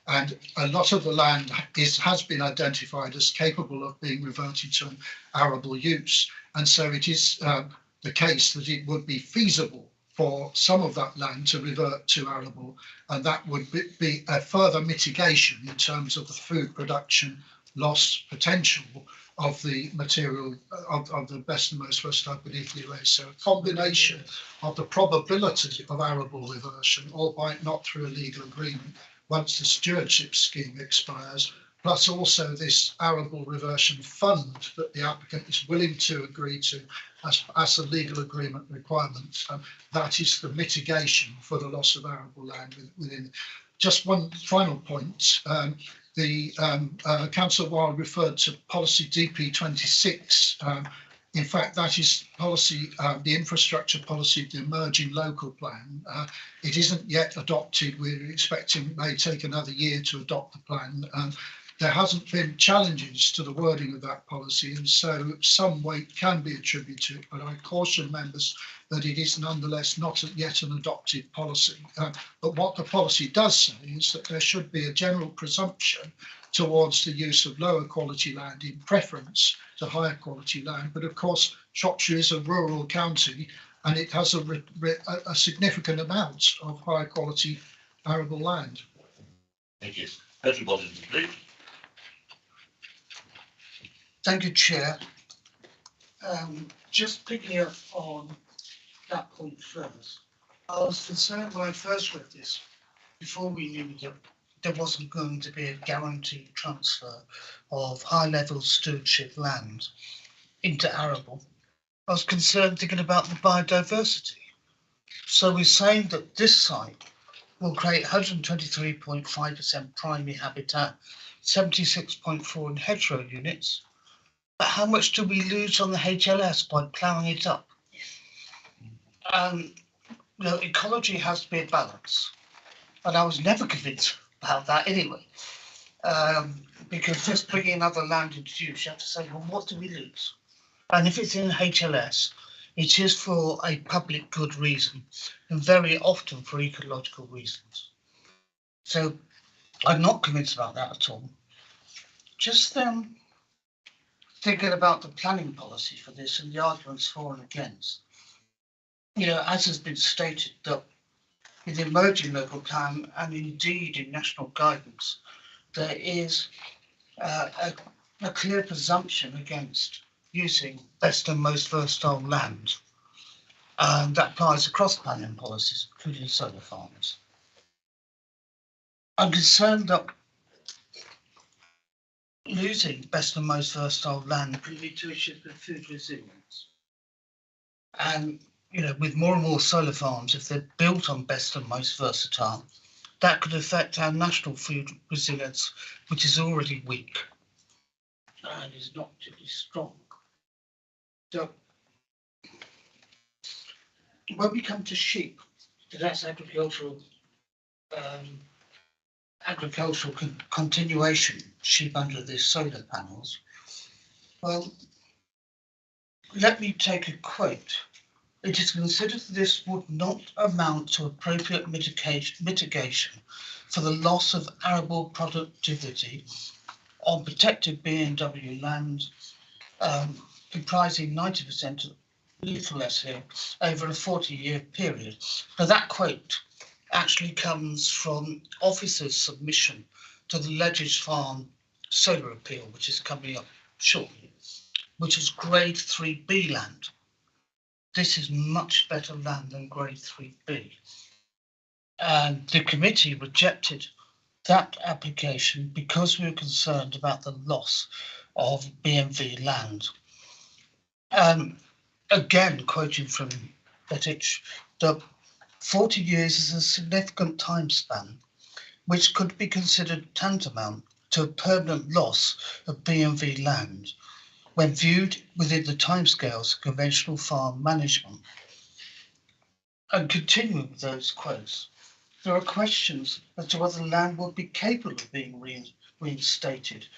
And a lot of the land has been identified as capable of being reverted to an arable use. And so it is the case that it would be feasible for some of that land to revert to arable, and that would be a further mitigation in terms of the food production loss potential of the material of the best and most first type beneath array. So a combination of the probability of arable reversion, albeit not through a legal agreement, once the stewardship scheme expires, plus also this arable reversion fund that the applicant is willing to agree to as a legal agreement requirement. That is the mitigation for the loss of arable land within. Just one final point. The Councillor Wilde referred to policy DP26. In fact, that is policy, the infrastructure policy of the emerging local plan. It isn't yet adopted. We're expecting it may take another year to adopt the plan. There hasn't been challenges to the wording of that policy, and so some weight can be attributed to it, but I caution members that it is nonetheless not yet an adopted policy. But what the policy does say is that there should be a general presumption towards the use of lower quality land in preference to higher quality land. But of course, Shropshire is a rural county and it has a significant amount of high quality arable land. Thank you. Councillor Boddington, please. Thank you, Chair. Just picking up on that point first, I was concerned when I first read this, before we knew that there wasn't going to be a guaranteed transfer of high-level stewardship land into arable. I was concerned thinking about the biodiversity. So we're saying that this site will create 123.5% primary habitat, 76.4 in hedgerow units. But how much do we lose on the HLS by ploughing it up? Ecology has to be a balance. And I was never convinced about that anyway. Because just bringing other land into use, you have to say, well, what do we lose? And if it's in HLS, it is for a public good reason, and very often for ecological reasons. So I'm not convinced about that at all. Just thinking about the planning policy for this and the arguments for and against. As has been stated, that in the emerging local plan and indeed in national guidance, there is a clear presumption against using best and most versatile land. And that applies across planning policies, including solar farms. I'm concerned that losing best and most versatile land could lead to issues with food resilience. And, with more and more solar farms, if they're built on best and most versatile, that could affect our national food resilience, which is already weak and is not particularly strong. So, when we come to sheep, that's agricultural continuation, sheep under the solar panels. Well, let me take a quote. It is considered that this would not amount to appropriate mitigation for the loss of arable productivity on protected B&W land, comprising 90%, a little less here, over a 40-year period. Now that quote actually comes from officers' submission to the Ledges Farm solar appeal, which is coming up shortly, which is grade 3B land. This is much better land than grade 3B. And the committee rejected that application because we were concerned about the loss of B&V land. Again, quoting from Bettich, the 40 years is a significant time span, which could be considered tantamount to a permanent loss of B&V land when viewed within the timescales of conventional farm management. And continuing with those quotes, there are questions as to whether land will be capable of being reinstated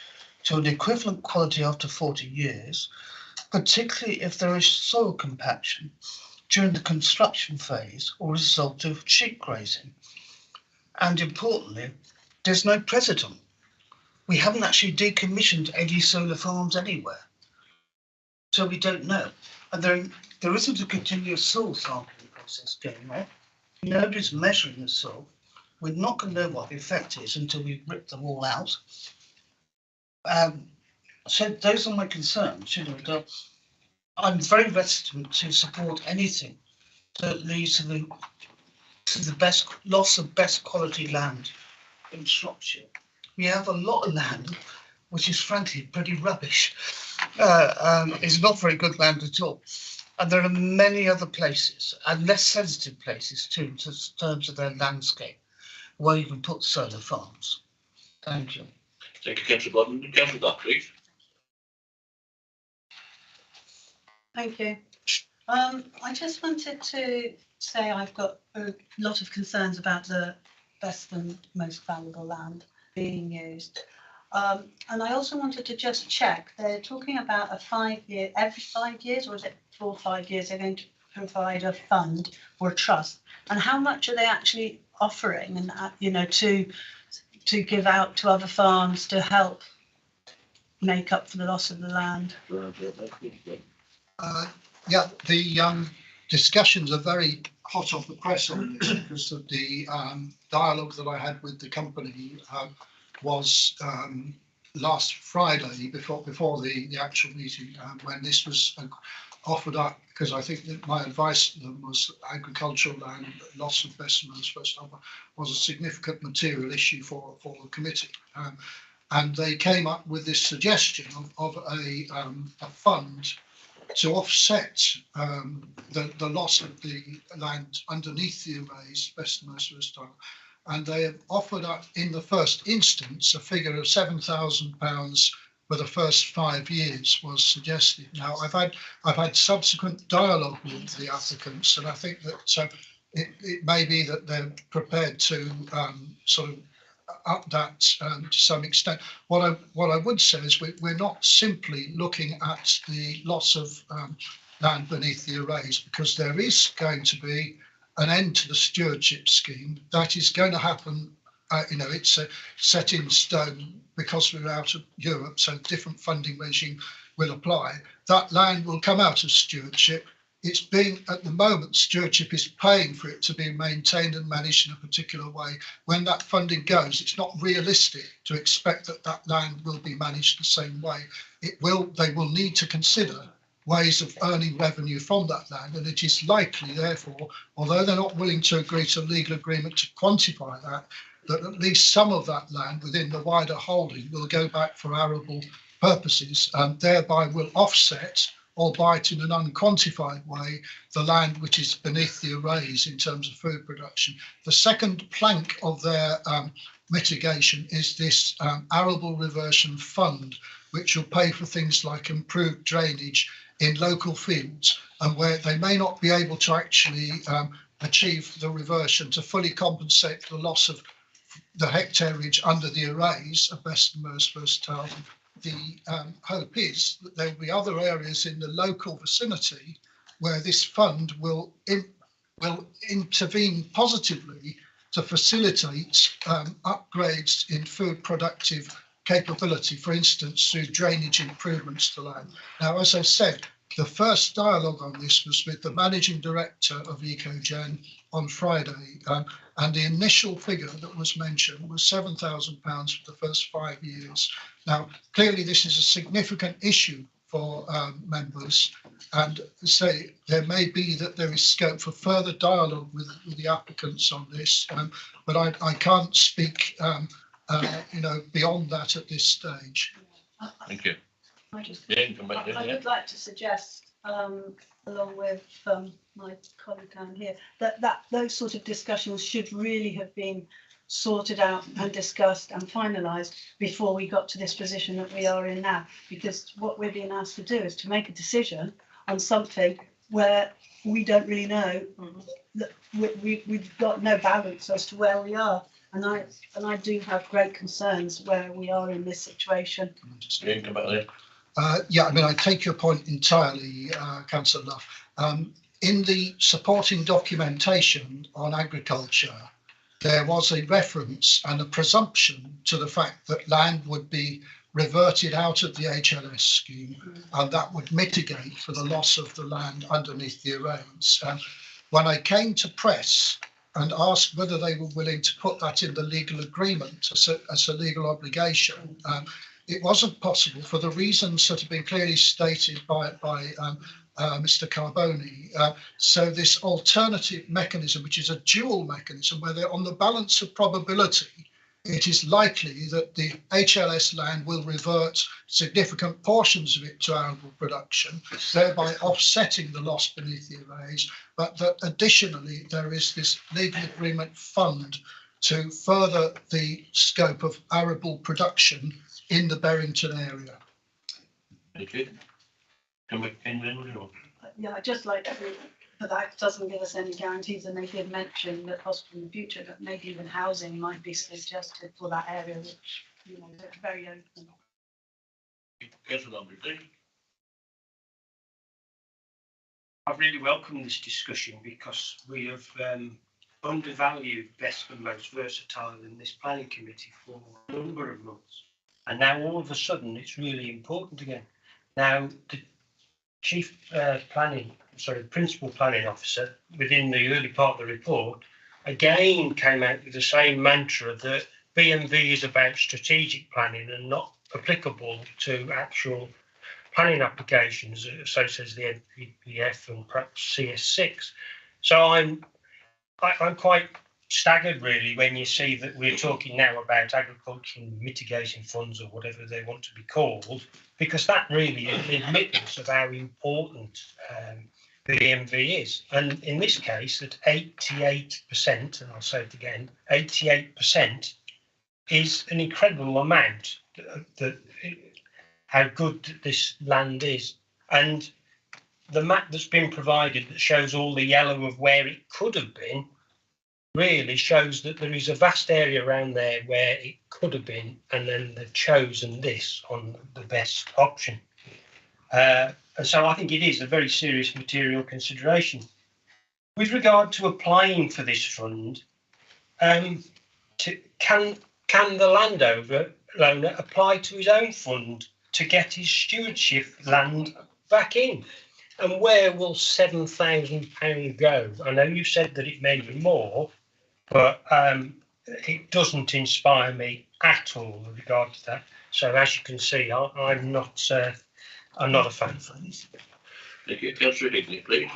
to an equivalent quality after 40 years, particularly if there is soil compaction during the construction phase or as a result of sheep grazing. And importantly, there's no precedent. We haven't actually decommissioned any solar farms anywhere. So we don't know. And there isn't a continuous soil sampling process going on. Nobody's measuring the soil. We're not going to know what the effect is until we rip them all out. So those are my concerns. I'm very reticent to support anything that leads to the best loss of best quality land in Shropshire. we have a lot of land which is frankly pretty rubbish. It's not very good land at all. And there are many other places, and less sensitive places too, in terms of their landscape, where you can put solar farms. Thank you. Thank you, Councillor Bodden. Councillor Dock, please. Thank you. I just wanted to say I've got a lot of concerns about the best and most valuable land being used. And I also wanted to just check, they're talking about a 5 year, every 5 years, or is it 4 or 5 years, they're going to provide a fund or a trust? And how much are they actually offering, and you know, to give out to other farms to help make up for the loss of the land? Yeah, the discussions are very hot off the press on this because of the dialogue that I had with the company was last Friday before the actual meeting when this was offered up, because I think that my advice to them was agricultural land, loss of best and most first was a significant material issue for the committee. And they came up with this suggestion of a fund to offset the loss of the land underneath the arrays, best and most first time. And they have offered up in the first instance a figure of £7,000 for the first 5 years was suggested. Now I've had subsequent dialogue with the applicants, and I think that it may be that they're prepared to sort of up that to some extent. What I would say is we're not simply looking at the loss of land beneath the arrays, because there is going to be an end to the stewardship scheme. That is going to happen. It's set in stone because we're out of Europe, so different funding regime will apply. That land will come out of stewardship. It's being, at the moment, stewardship is paying for it to be maintained and managed in a particular way. When that funding goes, it's not realistic to expect that that land will be managed the same way. They will need to consider ways of earning revenue from that land, and it is likely, therefore, although they're not willing to agree to a legal agreement to quantify that, that at least some of that land within the wider holding will go back for arable purposes, and thereby will offset, albeit in an unquantified way, the land which is beneath the arrays in terms of food production. The second plank of their mitigation is this arable reversion fund, which will pay for things like improved drainage in local fields, and where they may not be able to actually achieve the reversion to fully compensate for the loss of the hectareage under the arrays of best and most versatile. The hope is that there will be other areas in the local vicinity where this fund will intervene positively to facilitate upgrades in food productive capability, for instance, through drainage improvements to land. Now, as I said, the first dialogue on this was with the managing director of EcoGen on Friday, and the initial figure that was mentioned was £7,000 for the first 5 years. Now, clearly, this is a significant issue for members, and say there may be that there is scope for further dialogue with the applicants on this, but I can't speak beyond that at this stage. Thank you. I would like to suggest, along with my colleague down here, that those sort of discussions should really have been sorted out and discussed and finalised before we got to this position that we are in now. Because what we're being asked to do is to make a decision on something where we don't really know, that we've got no balance as to where we are. And I do have great concerns where we are in this situation. Yeah, I mean, I take your point entirely, Councillor Luff. In the supporting documentation on agriculture, there was a reference and a presumption to the fact that land would be reverted out of the HLS scheme, and that would mitigate for the loss of the land underneath the arrays. When I came to press and asked whether they were willing to put that in the legal agreement as a legal obligation, it wasn't possible for the reasons that have been clearly stated by Mr. Carboni. So this alternative mechanism, which is a dual mechanism, where they're on the balance of probability, it is likely that the HLS land will revert significant portions of it to arable production, thereby offsetting the loss beneath the arrays, but that additionally there is this legal agreement fund to further the scope of arable production in the Berrington area. Thank you. Can we, Yeah, I'd just like to, but that doesn't give us any guarantees, and they did mention that possibly in the future that maybe even housing might be suggested for that area, which, you know, they're very open. I really welcome this discussion because we have undervalued best and most versatile in this planning committee for a number of months. And now all of a sudden it's really important again. Now the principal planning officer within the early part of the report again came out with the same mantra that B&V is about strategic planning and not applicable to actual planning applications, so says the NPPF and perhaps CS6. So I'm quite staggered really when you see that we're talking now about agricultural mitigation funds or whatever they want to be called, because that really is the admittance of how important B&V is. And in this case, at 88%, and I'll say it again, 88% is an incredible amount that how good this land is. And the map that's been provided that shows all the yellow of where it could have been really shows that there is a vast area around there where it could have been, and then they've chosen this on the best option. And so I think it is a very serious material consideration. With regard to applying for this fund, can the landowner apply to his own fund to get his stewardship land back in? And where will £7,000 go? I know you said that it may be more, but it doesn't inspire me at all with regard to that. So as you can see, I'm not a fan of this. thank you. Councillor Higney, please.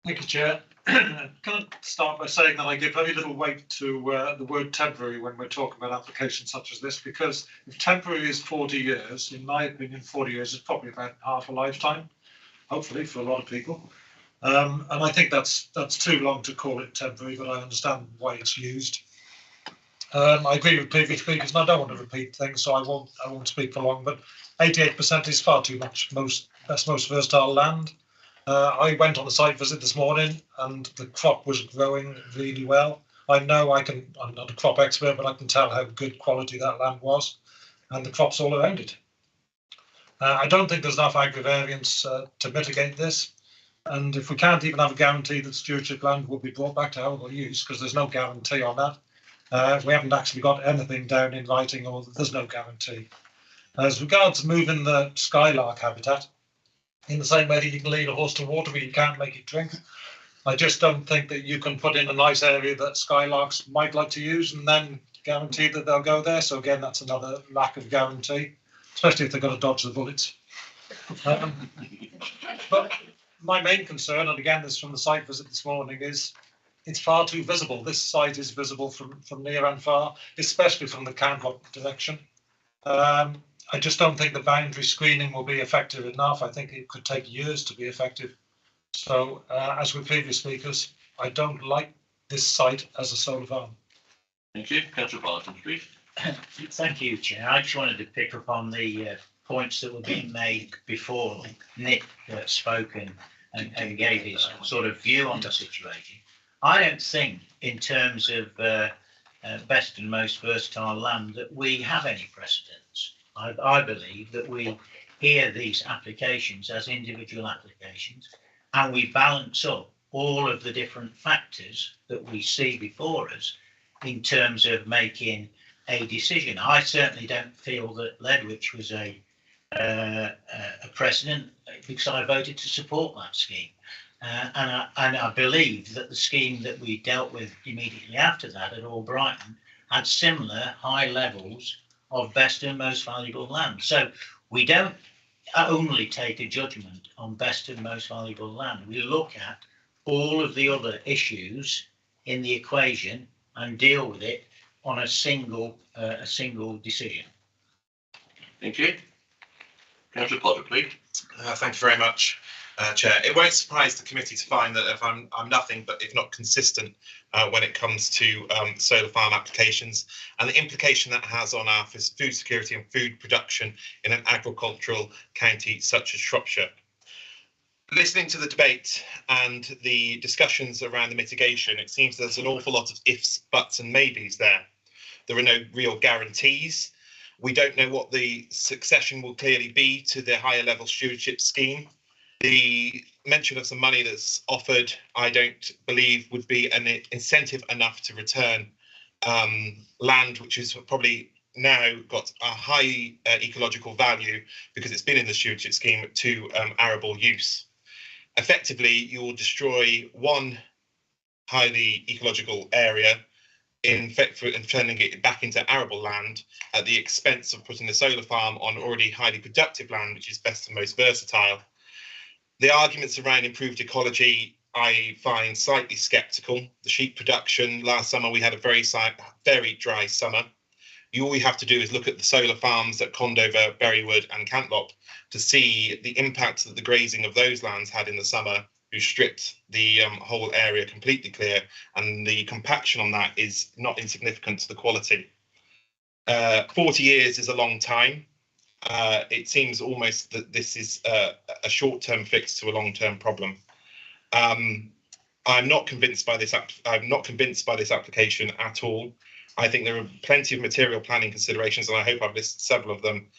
Thank you, Chair. Can I start by saying that I give very little weight to the word temporary when we're talking about applications such as this, because if temporary is 40 years, in my opinion, 40 years is probably about half a lifetime, hopefully for a lot of people. And I think that's too long to call it temporary, but I understand why it's used. I agree with previous speakers, and I don't want to repeat things, so I won't speak for long. But 88% is far too much. That's most versatile land. I went on a site visit this morning, and the crop was growing really well. I'm not a crop expert, but I can tell how good quality that land was, and the crops all around it. I don't think there's enough agrivariance to mitigate this. And if we can't even have a guarantee that stewardship land will be brought back to arable use, because there's no guarantee on that, we haven't actually got anything down in writing, or there's no guarantee. As regards moving the skylark habitat, in the same way that you can lead a horse to water but you can't make it drink, I just don't think that you can put in a nice area that skylarks might like to use and then guarantee that they'll go there. So again, that's another lack of guarantee, especially if they've got to dodge the bullets. But my main concern, and again, this from the site visit this morning, is it's far too visible. This site is visible from near and far, especially from the Candlock direction. I just don't think the boundary screening will be effective enough. I think it could take years to be effective. So, as with previous speakers, I don't like this site as a solar farm. Thank you. Councillor Parsons, please. Thank you, Chair. I just wanted to pick up on the points that were being made before Nick spoke and gave his sort of view on the situation. I don't think, in terms of best and most versatile land, that we have any precedents. I believe that we hear these applications as individual applications, and we balance up all of the different factors that we see before us in terms of making a decision. I certainly don't feel that Ledwich was a precedent, because I voted to support that scheme. And I believe that the scheme that we dealt with immediately after that at Albrighton had similar high levels of best and most valuable land. So we don't only take a judgment on best and most valuable land. We look at all of the other issues in the equation and deal with it on a single decision. Thank you. Councillor Potter, please. Thank you very much, Chair. It won't surprise the committee to find that if I'm nothing but if not consistent when it comes to solar farm applications and the implication that has on our food security and food production in an agricultural county such as Shropshire. Listening to the debate and the discussions around the mitigation, it seems there's an awful lot of ifs, buts and maybes there. There are no real guarantees. We don't know what the succession will clearly be to the higher level stewardship scheme. The mention of some money that's offered, I don't believe would be an incentive enough to return land, which is probably now got a high ecological value because it's been in the stewardship scheme to arable use. Effectively, you will destroy one highly ecological area in turning it back into arable land at the expense of putting a solar farm on already highly productive land, which is best and most versatile. The arguments around improved ecology I find slightly sceptical. The sheep production last summer, we had a very dry summer. All you have to do is look at the solar farms at Condover, Berrywood and Cantlop to see the impact that the grazing of those lands had in the summer, who stripped the whole area completely clear, and the compaction on that is not insignificant to the quality. 40 years is a long time. It seems almost that this is a short-term fix to a long-term problem. I'm not convinced by this. I'm not convinced by this application at all. I think there are plenty of material planning considerations, and I hope I've listed several of them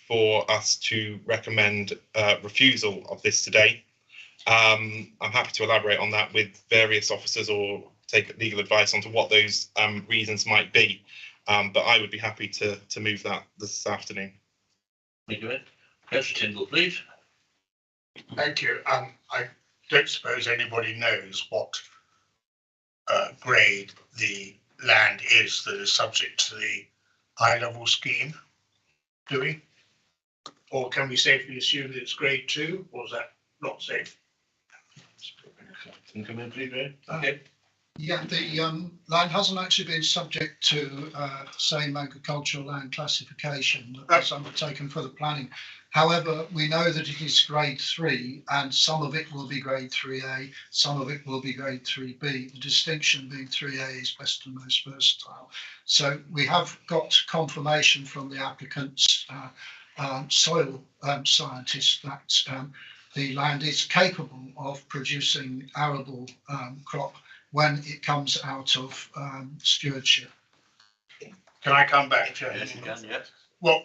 for us to recommend refusal of this today. I'm happy to elaborate on that with various officers or take legal advice onto what those reasons might be. But I would be happy to move that this afternoon. Thank you, Ed. Councillor Tyndall, please. Thank you. I don't suppose anybody knows what grade the land is that is subject to the high level scheme, do we? Or can we safely assume that it's grade 2, or is that not safe? Come in, please, Ed. Okay. Yeah, the land hasn't actually been subject to same agricultural land classification that was undertaken for the planning. However, we know that it is grade 3 and some of it will be grade 3A, some of it will be grade 3B. The distinction being 3A is best and most versatile. So we have got confirmation from the applicant's soil scientist that the land is capable of producing arable crop when it comes out of stewardship. Can I come back, Chair? Yes, you can, yes. Well,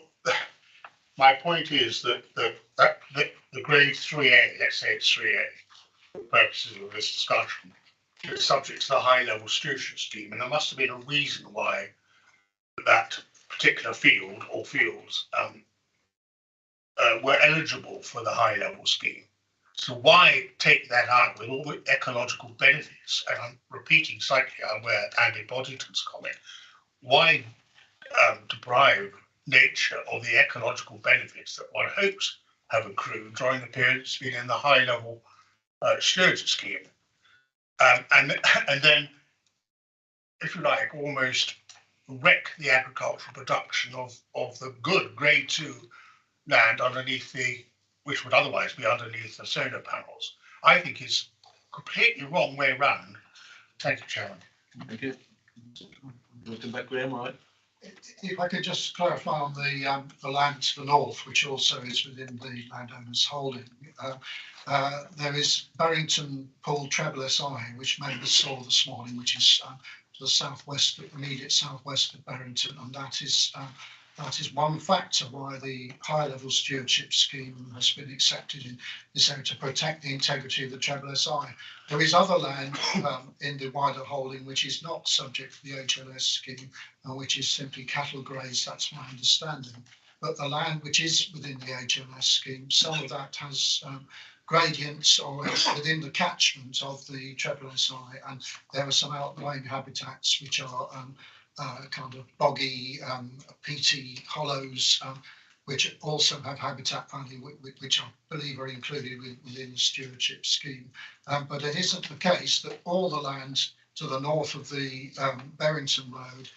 my point is that the grade 3A, let's say it's 3A, for purposes of this discussion, is subject to the high level stewardship scheme, and there must have been a reason why that particular field or fields were eligible for the high level scheme. So why take that out with all the ecological benefits? And I'm repeating slightly where Andy Boddington's comment. Why deprive nature of the ecological benefits that one hopes have accrued during the period it's been in the high level stewardship scheme? And then, if you like, almost wreck the agricultural production of the good grade 2 land underneath which would otherwise be underneath the solar panels. I think it's completely wrong way round. Thank you, Chairman. Thank you. Welcome back, Graham, right? If I could just clarify on the land to the north, which also is within the landowner's holding, there is Barrington Pool Treble SI, which members saw this morning, which is to the southwest, immediate southwest of Barrington, and that is one factor why the high level stewardship scheme has been accepted in this area to protect the integrity of the Treble SI. There is other land in the wider holding which is not subject to the HLS scheme, which is simply cattle grazed, that's my understanding. But the land which is within the HLS scheme, some of that has gradients or within the catchment of the Treble SI, and there are some outlying habitats which are kind of boggy, peaty hollows, which also have habitat value, which I believe are included within the stewardship scheme. But it isn't the case that all the land to the north of the Berrington Road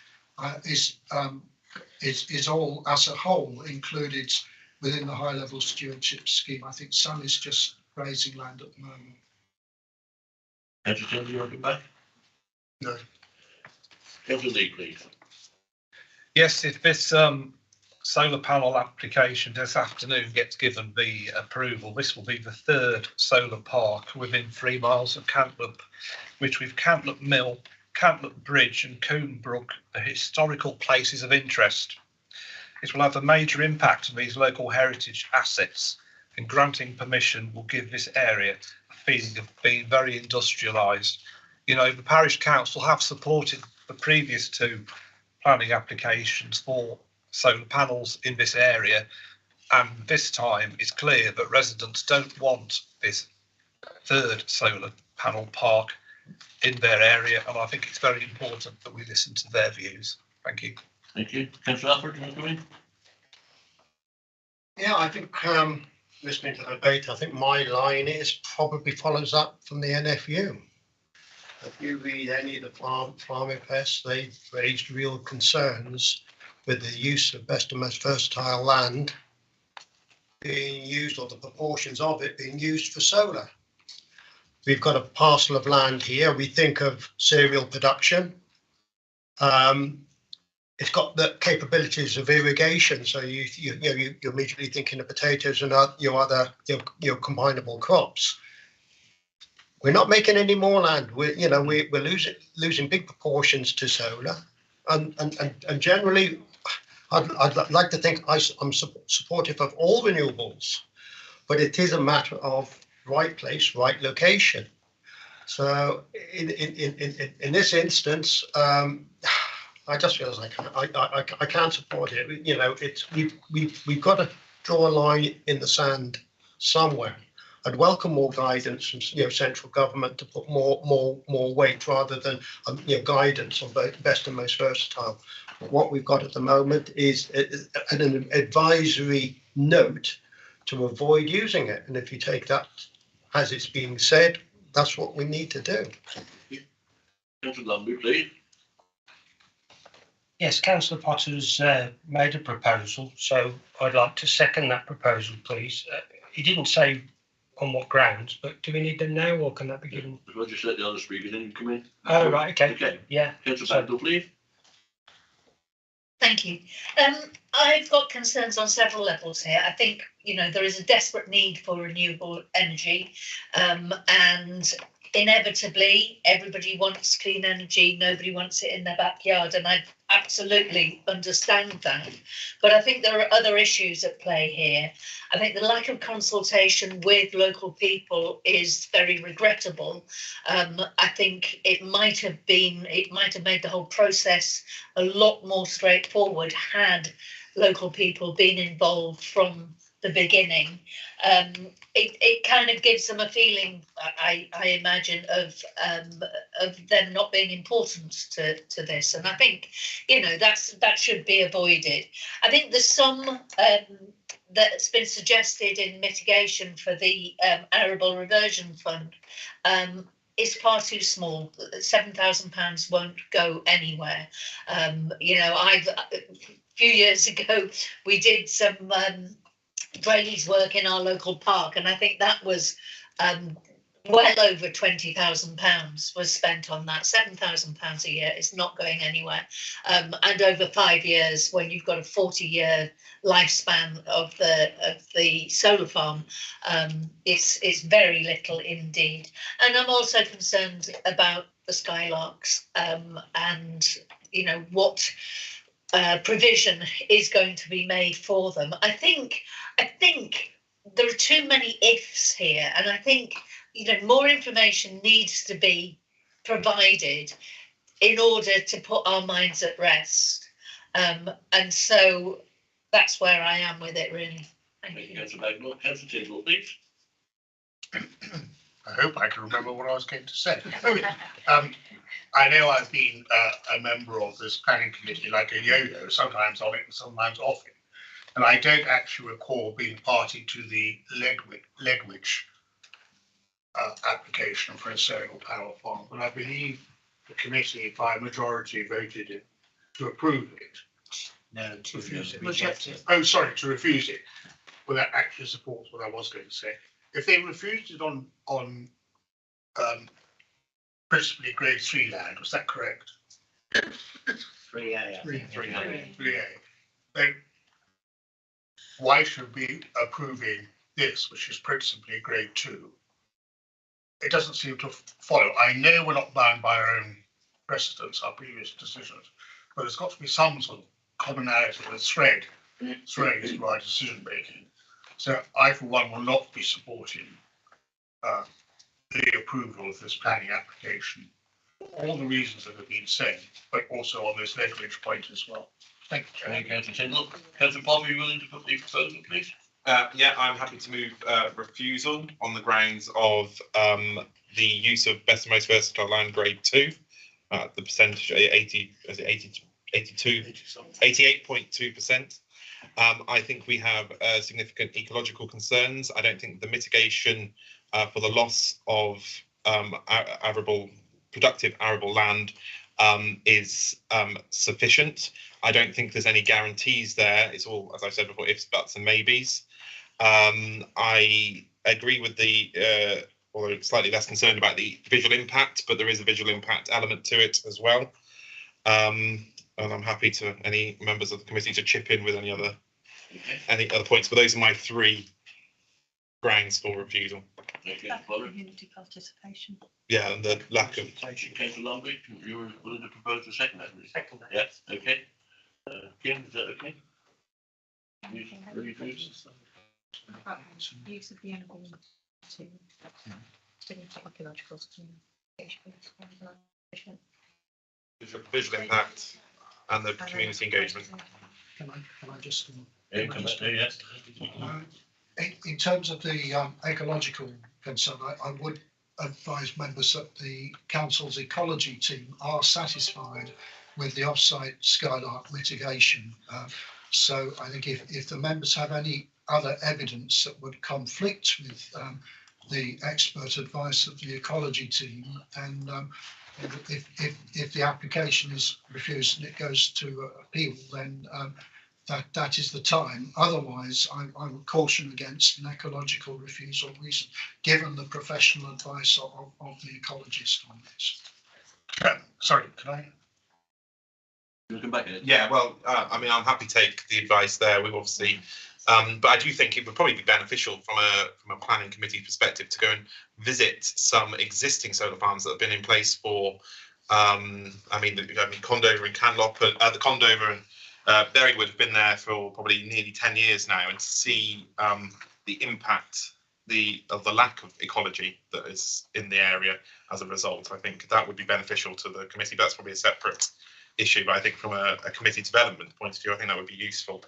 is all as a whole included within the high level stewardship scheme. I think some is just grazing land at the moment. Councillor, do you want to come back? No. Councillor Lee, please. Yes, if this solar panel application this afternoon gets given the approval, this will be the third solar park within 3 miles of Cantlop, which with Cantlop Mill, Cantlop Bridge and Coombe are historical places of interest. It will have a major impact on these local heritage assets, and granting permission will give this area a feeling of being very industrialised. You know, the parish council have supported the previous 2 planning applications for solar panels in this area, and this time it's clear that residents don't want this third solar panel park in their area, and I think it's very important that we listen to their views. Thank you. Thank you. Councillor Alford, do you want to come in? Yeah, I think listening to the debate, I think my line is probably follows up from the NFU. If you read any of the farming pests, they've raised real concerns with the use of best and most versatile land being used, or the proportions of it being used for solar. We've got a parcel of land here. We think of cereal production. It's got the capabilities of irrigation, so you're immediately thinking of potatoes and your other combinable crops. We're not making any more land. We're losing big proportions to solar, and generally, I'd like to think I'm supportive of all renewables, but it is a matter of right place, right location. So in this instance, I just feel like I can't support it. You know, we've got to draw a line in the sand somewhere. I'd welcome more guidance from central government to put more weight rather than guidance on best and most versatile. What we've got at the moment is an advisory note to avoid using it, and if you take that as it's being said, that's what we need to do. Councillor Lumley, please. Yes, Councillor Potter's made a proposal, so I'd like to second that proposal, please. He didn't say on what grounds, but do we need them now, or can that be given? I'll just let the other speakers in come in. Oh, right, okay. Okay. Yeah. Councillor Bagdell, please. Thank you. I've got concerns on several levels here. I think, there is a desperate need for renewable energy, and inevitably everybody wants clean energy. Nobody wants it in their backyard, and I absolutely understand that. But I think there are other issues at play here. I think the lack of consultation with local people is very regrettable. I think it might have made the whole process a lot more straightforward had local people been involved from the beginning. It kind of gives them a feeling, I imagine, of them not being important to this, and I think that should be avoided. I think the sum that's been suggested in mitigation for the arable reversion fund is far too small. £7,000 won't go anywhere. A few years ago we did some drainage work in our local park, and I think that was well over £20,000 was spent on that. £7,000 a year is not going anywhere, and over 5 years, when you've got a 40-year lifespan of the solar farm, it's very little indeed. And I'm also concerned about the skylarks, and what provision is going to be made for them. I think there are too many ifs here, and I think more information needs to be provided in order to put our minds at rest. And so that's where I am with it, really. Thank you. Councillor Bagnall. Councillor Tindall, please. I hope I can remember what I was going to say. I know I've been a member of this planning committee like a yo-yo, sometimes on it and sometimes off it. And I don't actually recall being party to the Ledwich application for a solar panel farm, but I believe the committee by majority voted to approve it. No, to Refuse it. reject it. Oh, sorry, to refuse it. Well, that actually supports what I was going to say. If they refused it on principally grade 3 land, was that correct? 3A. 3A. Then why should we be approving this, which is principally grade 2? It doesn't seem to follow. I know we're not bound by our own precedents, our previous decisions, but there's got to be some sort of commonality with thread to our decision making. So I, for one, will not be supporting the approval of this planning application. All the reasons that have been said, but also on this leverage point as well. Thank you, Chair. Councillor Tindall. Councillor Bob, are you willing to put the proposal, please? Yeah, I'm happy to move refusal on the grounds of the use of best and most versatile land grade 2. The percentage 88.2%. I think we have significant ecological concerns. I don't think the mitigation for the loss of productive arable land is sufficient. I don't think there's any guarantees there. It's all, as I said before, ifs, buts and maybes. I agree with the, although slightly less concerned about the visual impact, but there is a visual impact element to it as well. And I'm happy to any members of the committee to chip in with any other points. But those are my 3 grounds for refusal. Community participation. Yeah, and the lack of. Councillor Longby, you were willing to propose a second, I believe. Second. Yeah. Okay. Kim, is that okay? Use of the animal to ecological Visual impact and the community engagement. Can I just? Yes. In terms of the ecological concern, I would advise members that the council's ecology team are satisfied with the off-site skylark mitigation. So I think if the members have any other evidence that would conflict with the expert advice of the ecology team, and if the application is refused and it goes to appeal, then that is the time. Otherwise, I would caution against an ecological refusal reason, given the professional advice of the ecologist on this. Sorry, can I? You come back in. Yeah, well, I mean, I'm happy to take the advice there. We've obviously, but I do think it would probably be beneficial from a planning committee perspective to go and visit some existing solar farms that have been in place for, Condover and Canlop, the Condover and Berrywood have been there for probably nearly 10 years now, and to see the impact of the lack of ecology that is in the area as a result, I think that would be beneficial to the committee. That's probably a separate issue, but I think from a committee development point of view, I think that would be useful.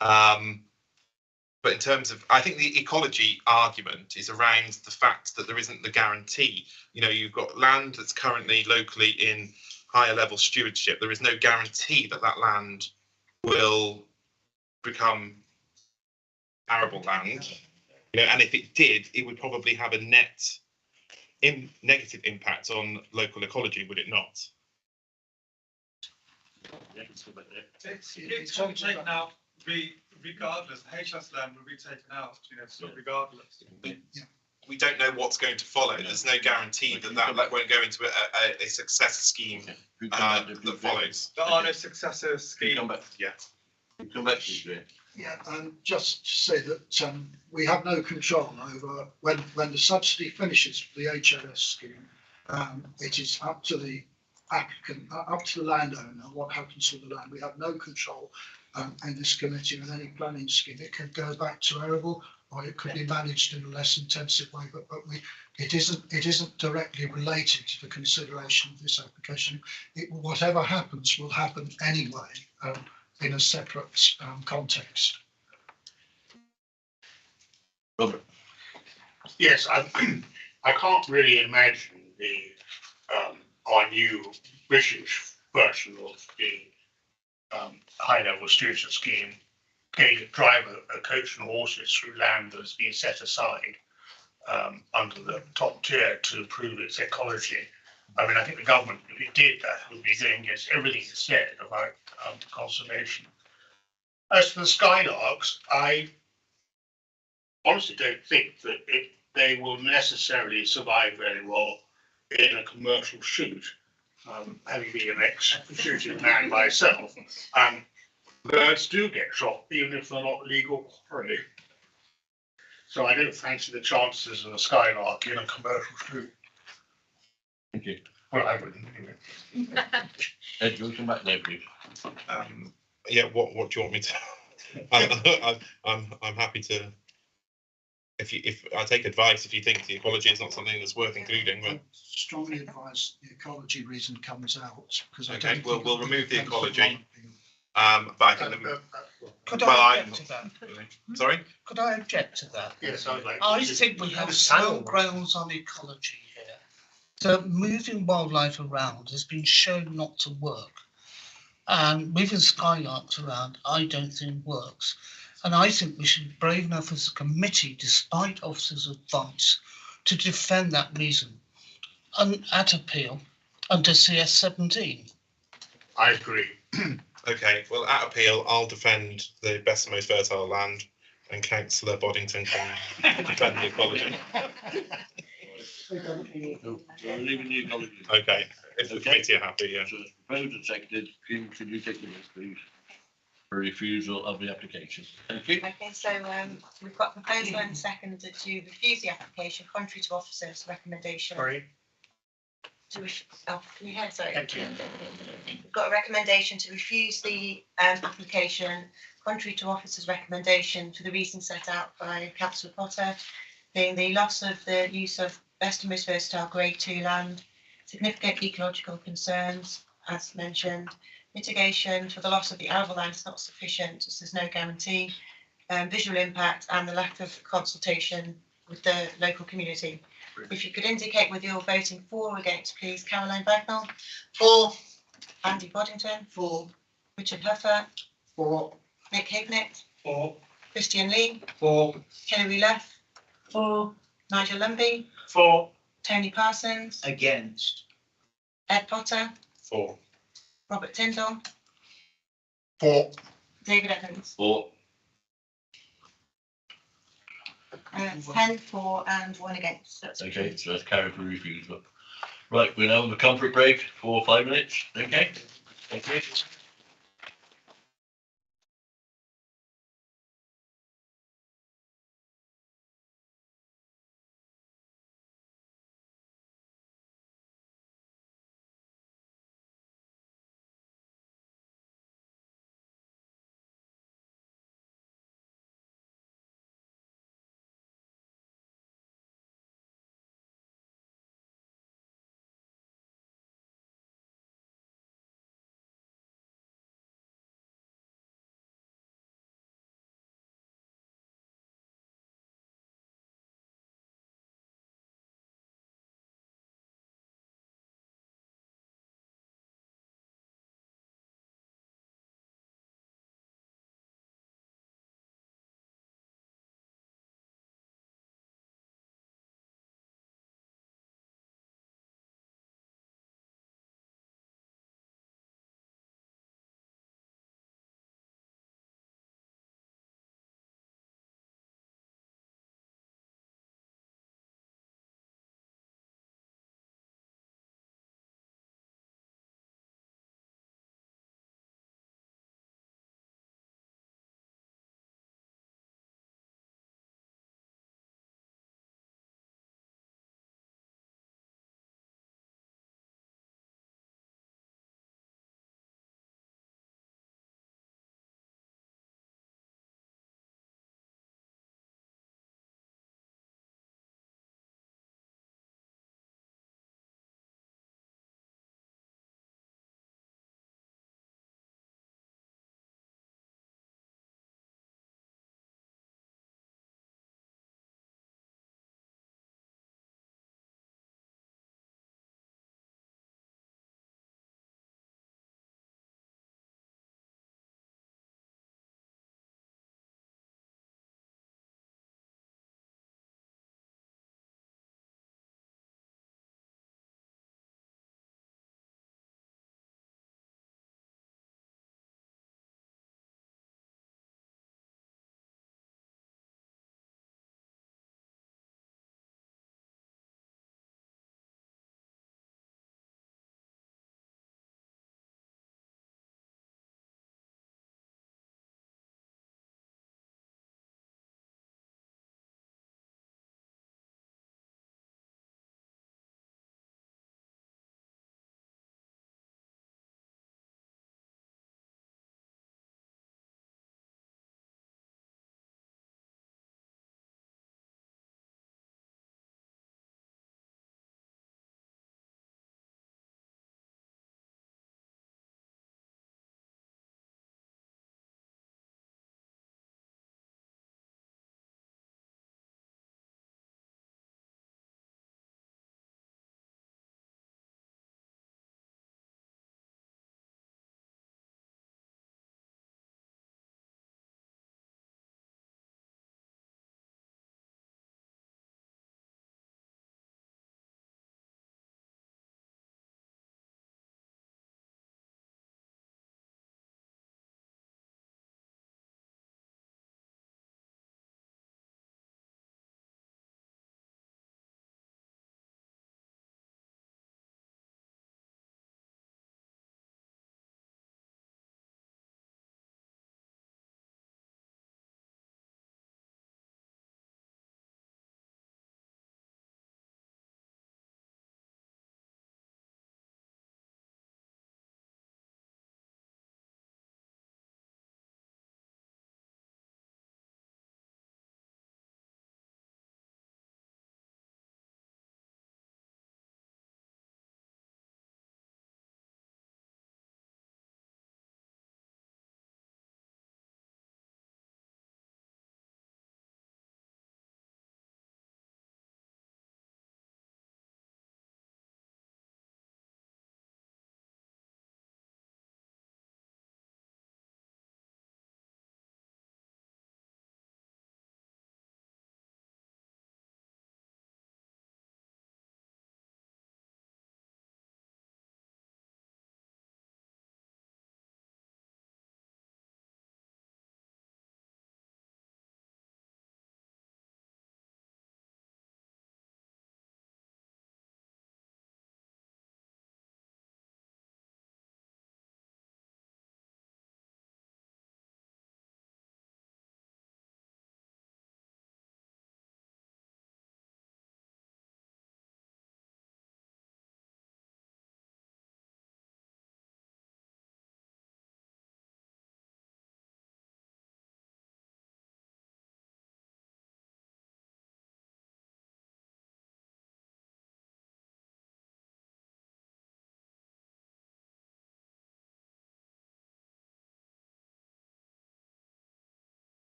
But in terms of, I think the ecology argument is around the fact that there isn't the guarantee. You know, you've got land that's currently locally in higher level stewardship. There is no guarantee that that land will become arable land. You know, and if it did, it would probably have a negative impact on local ecology, would it not? It's all taken out regardless. HS land will be taken out, regardless. We don't know what's going to follow. There's no guarantee that won't go into a successor scheme that follows. There are no successor schemes. Come back to you. Yeah, and just to say that we have no control over when the subsidy finishes for the HLS scheme. It is up to the applicant, up to the landowner, what happens to the land. We have no control in this committee with any planning scheme. It could go back to arable, or it could be managed in a less intensive way. But it isn't directly related to the consideration of this application. Whatever happens will happen anyway. In a separate context. Robert. Yes, I can't really imagine our new British version of the high-level stewardship scheme going to drive a coach and horses through land that has been set aside under the top tier to improve its ecology I mean, I think the government, if it did that, would be going against everything it said about conservation. As for the skylarks, I honestly don't think that they will necessarily survive very well in a commercial shoot. Having been an ex-shooting man myself, birds do get shot even if they're not legal quarry. So I don't fancy the chances of a skylark in a commercial shoot. Thank you. Well, I wouldn't anyway. Ed, you come back there, please. Yeah, what do you want me to? I'm happy to. If I take advice, if you think the ecology is not something that's worth including, but Strongly advise the ecology reason comes out because I okay, don't. we'll remove the ecology. But I think Could well, I object to that? Sorry. Could I object to that? Yes, I would like. I think we have some grounds on ecology here. So moving wildlife around has been shown not to work. And moving skylarks around, I don't think works. And I think we should be brave enough as a committee, despite officers' advice, to defend that reason and at appeal under CS 17. I agree. Okay, well, at appeal, I'll defend the best and most fertile land, and Councillor Boddington can defend the ecology. We're leaving the ecology. Okay, if the committee are happy, yeah. So it's proposed and seconded. Kim, could you take the list, please? For refusal of the application. Thank you. Okay, so we've got proposal and seconded to refuse the application contrary to officers' recommendation. Sorry. Can you hear? Sorry. Thank you. We've got a recommendation to refuse the application contrary to officers' recommendation for the reasons set out by Councillor Potter, being the loss of the use of best and most versatile Grade 2 land, significant ecological concerns, as mentioned, mitigation for the loss of the arable land is not sufficient, as there's no guarantee, visual impact, and the lack of consultation with the local community. If you could indicate whether you're voting for or against, please. Caroline Bagnall? For. Andy Boddington? For. Richard Huffer? For. Nick Hignett? For. Christian Lee? For. Hilary Leff? For. Nigel Lumby? For. Tony Parsons? Against. Ed Potter? For. Robert Tyndall? For. David Evans? For. 10 for and 1 against. That's Okay, so that's carried for refusal. Right, we now have a comfort break for 5 minutes. Okay. Thank you.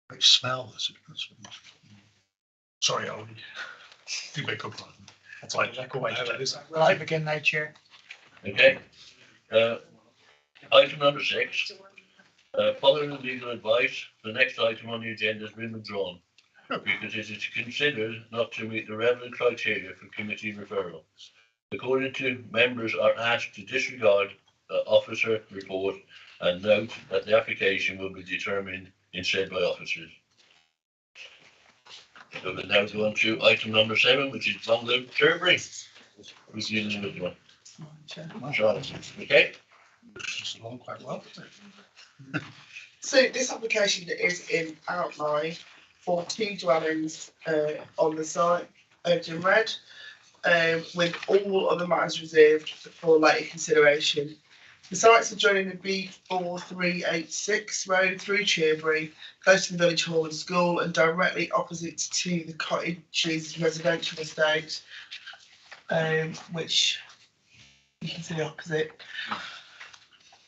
Great smell. Sorry, Ollie. You beg your pardon. That's why Live again now, Chair. Okay. Item number 6. Following the legal advice, the next item on the agenda has been withdrawn because it is considered not to meet the relevant criteria for committee referral. According to members are asked to disregard the officer report and note that the application will be determined instead by officers. So we'll now go on to item number 7, which is bungalow Shrewsbury. Who's dealing with one? Charlotte. Okay. It's along quite well. So this application is in outline for 2 dwellings on the site, urged in red, with all other matters reserved for later consideration. The sites are joining the B4386 road through Shrewsbury, close to the village hall and school, and directly opposite to the cottages residential estate, which you can see the opposite.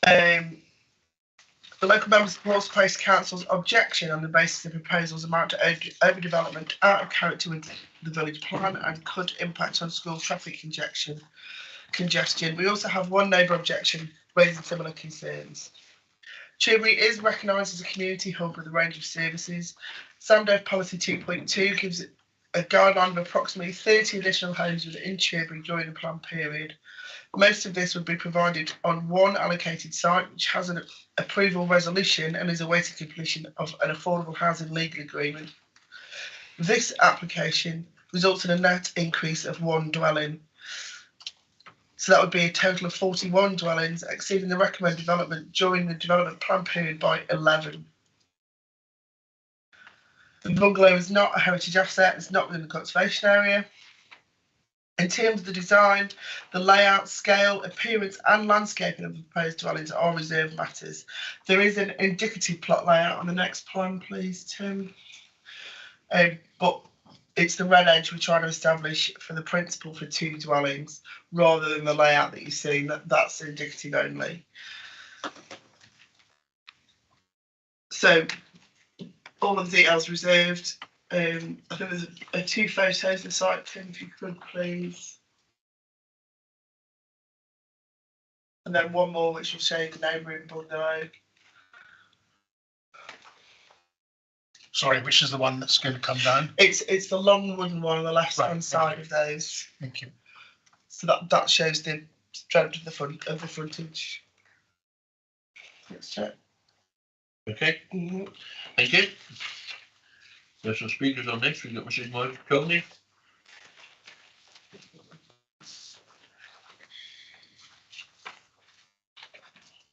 The local members supports Post Council's objection on the basis the proposals amount to overdevelopment out of character with the village plan and could impact on school traffic congestion. We also have one neighbour objection raising similar concerns. Shrewsbury is recognised as a community hub with a range of services. Samdove Policy 2.2 gives it a guideline of approximately 30 additional homes within Shrewsbury during the plan period. Most of this would be provided on one allocated site, which has an approval resolution and is awaiting completion of an affordable housing legal agreement. This application results in a net increase of 1 dwelling. So that would be a total of 41 dwellings, exceeding the recommended development during the development plan period by 11. The bungalow is not a heritage asset, it's not within the conservation area. In terms of the design, the layout, scale, appearance and landscaping of the proposed dwellings are reserved matters. There is an indicative plot layout on the next plan, please, Tim. But it's the red edge we're trying to establish for the principle for 2 dwellings, rather than the layout that you see. That's indicative only. So all of the details reserved. I think there's 2 photos of the site, Tim, if you could please. And then one more which will show the neighbouring bungalow. Sorry, which is the one that's going to come down? It's the long wooden one on the left hand side of those. Thank you. So that shows the strength of the frontage. Let's check. Okay. Thank you. There's some speakers on this. We've got Mrs. Mike Coney.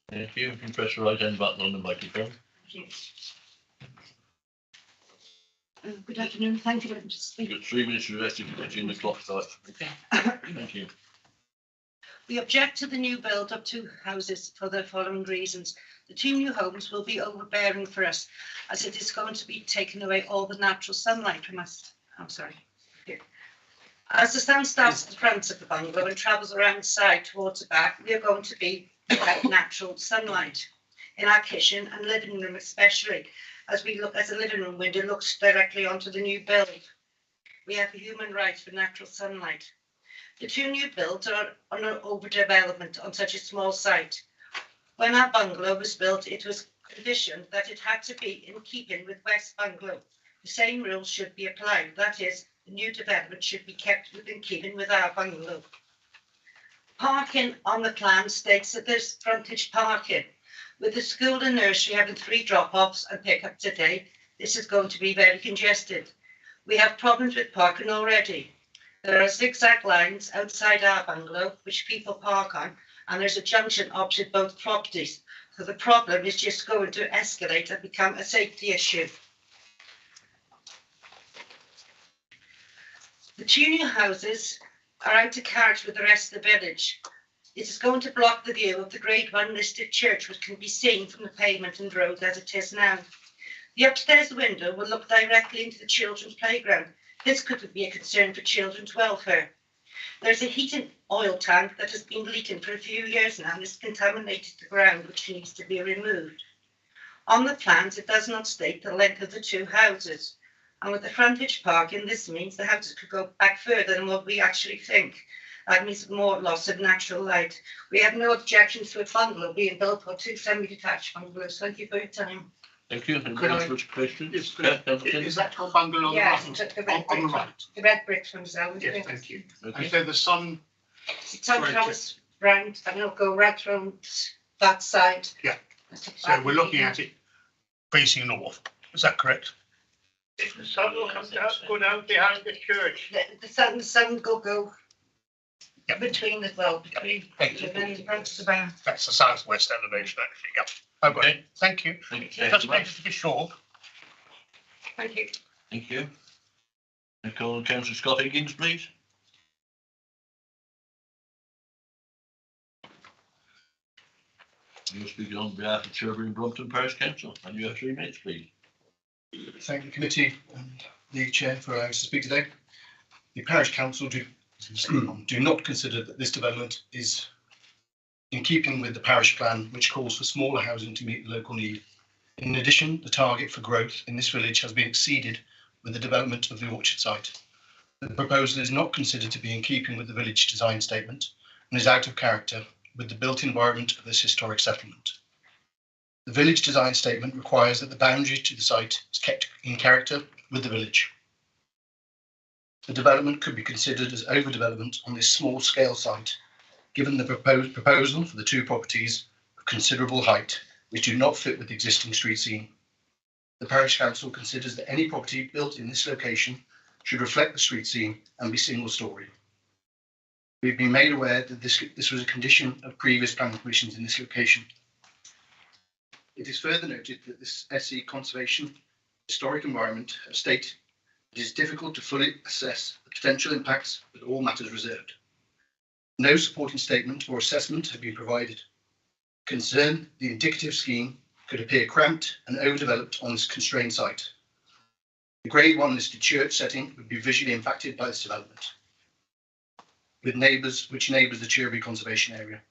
Thank you. You can press the right hand button on the microphone. Good afternoon. Thank you very much. You've got 3 minutes to rest in the clock starts. Okay. Thank you. We object to the new build of 2 houses for the following reasons. The 2 new homes will be overbearing for us, as it is going to be taking away all the natural sunlight from us. I'm sorry. Here. As the sun starts at the front of the bungalow and travels around the side towards the back, we are going to be without natural sunlight in our kitchen and living room especially, as the living room window looks directly onto the new build. We have a human right for natural sunlight. The 2 new builds are on an overdevelopment on such a small site. When our bungalow was built, it was conditioned that it had to be in keeping with West Bungalow. The same rules should be applied. That is, the new development should be kept within keeping with our bungalow. Parking on the plan states that there's frontage parking. With the school and nursery having 3 drop-offs and pick-ups a day, this is going to be very congested. We have problems with parking already. There are zigzag lines outside our bungalow, which people park on, and there's a junction opposite both properties. So the problem is just going to escalate and become a safety issue. The 2 new houses are out of carriage with the rest of the village. It is going to block the view of the Grade 1 listed church, which can be seen from the pavement and road as it is now. The upstairs window will look directly into the children's playground. This could be a concern for children's welfare. There's a heating oil tank that has been leaking for a few years now and has contaminated the ground, which needs to be removed. On the plans, it does not state the length of the two houses. And with the frontage parking, this means the houses could go back further than what we actually think. That means more loss of natural light. We have no objections to a bungalow being built or two semi-detached bungalows. Thank you for your time. Thank you. Could I- Question? Is that your bungalow on the Yes, right? the red On the brick, right? the red bricks from Zelda. Yes, thank you. Okay. And so the sun, It's on house round, and it'll go right round that side. Yeah. so we're looking at it facing north. Is that correct? The sun will come down, go down behind the church. The sun will go between as well, between Thank you. the front of the barn. That's the southwest elevation, actually. Yep. Okay, thank you. Thank you. Just needed to be sure. Thank you. Thank you. I call on Councillor Scott Higgins, please. You're speaking on behalf of Shrewsbury and Brompton Parish Council, and you have 3 minutes, please. Thank the committee and the chair for allowing us to speak today. The parish council do not consider that this development is in keeping with the parish plan, which calls for smaller housing to meet the local need. In addition, the target for growth in this village has been exceeded with the development of the orchard site. The proposal is not considered to be in keeping with the village design statement and is out of character with the built environment of this historic settlement. The village design statement requires that the boundary to the site is kept in character with the village. The development could be considered as overdevelopment on this small scale site, given the proposal for the two properties of considerable height, which do not fit with the existing street scene. The parish council considers that any property built in this location should reflect the street scene and be single storey. We've been made aware that this was a condition of previous planning permissions in this location. It is further noted that this SE conservation historic environment have stated it is difficult to fully assess the potential impacts with all matters reserved. No supporting statement or assessment have been provided. Concern the indicative scheme could appear cramped and overdeveloped on this constrained site. The Grade 1 listed church setting would be visually impacted by this development, with which neighbours the Shrewsbury conservation area.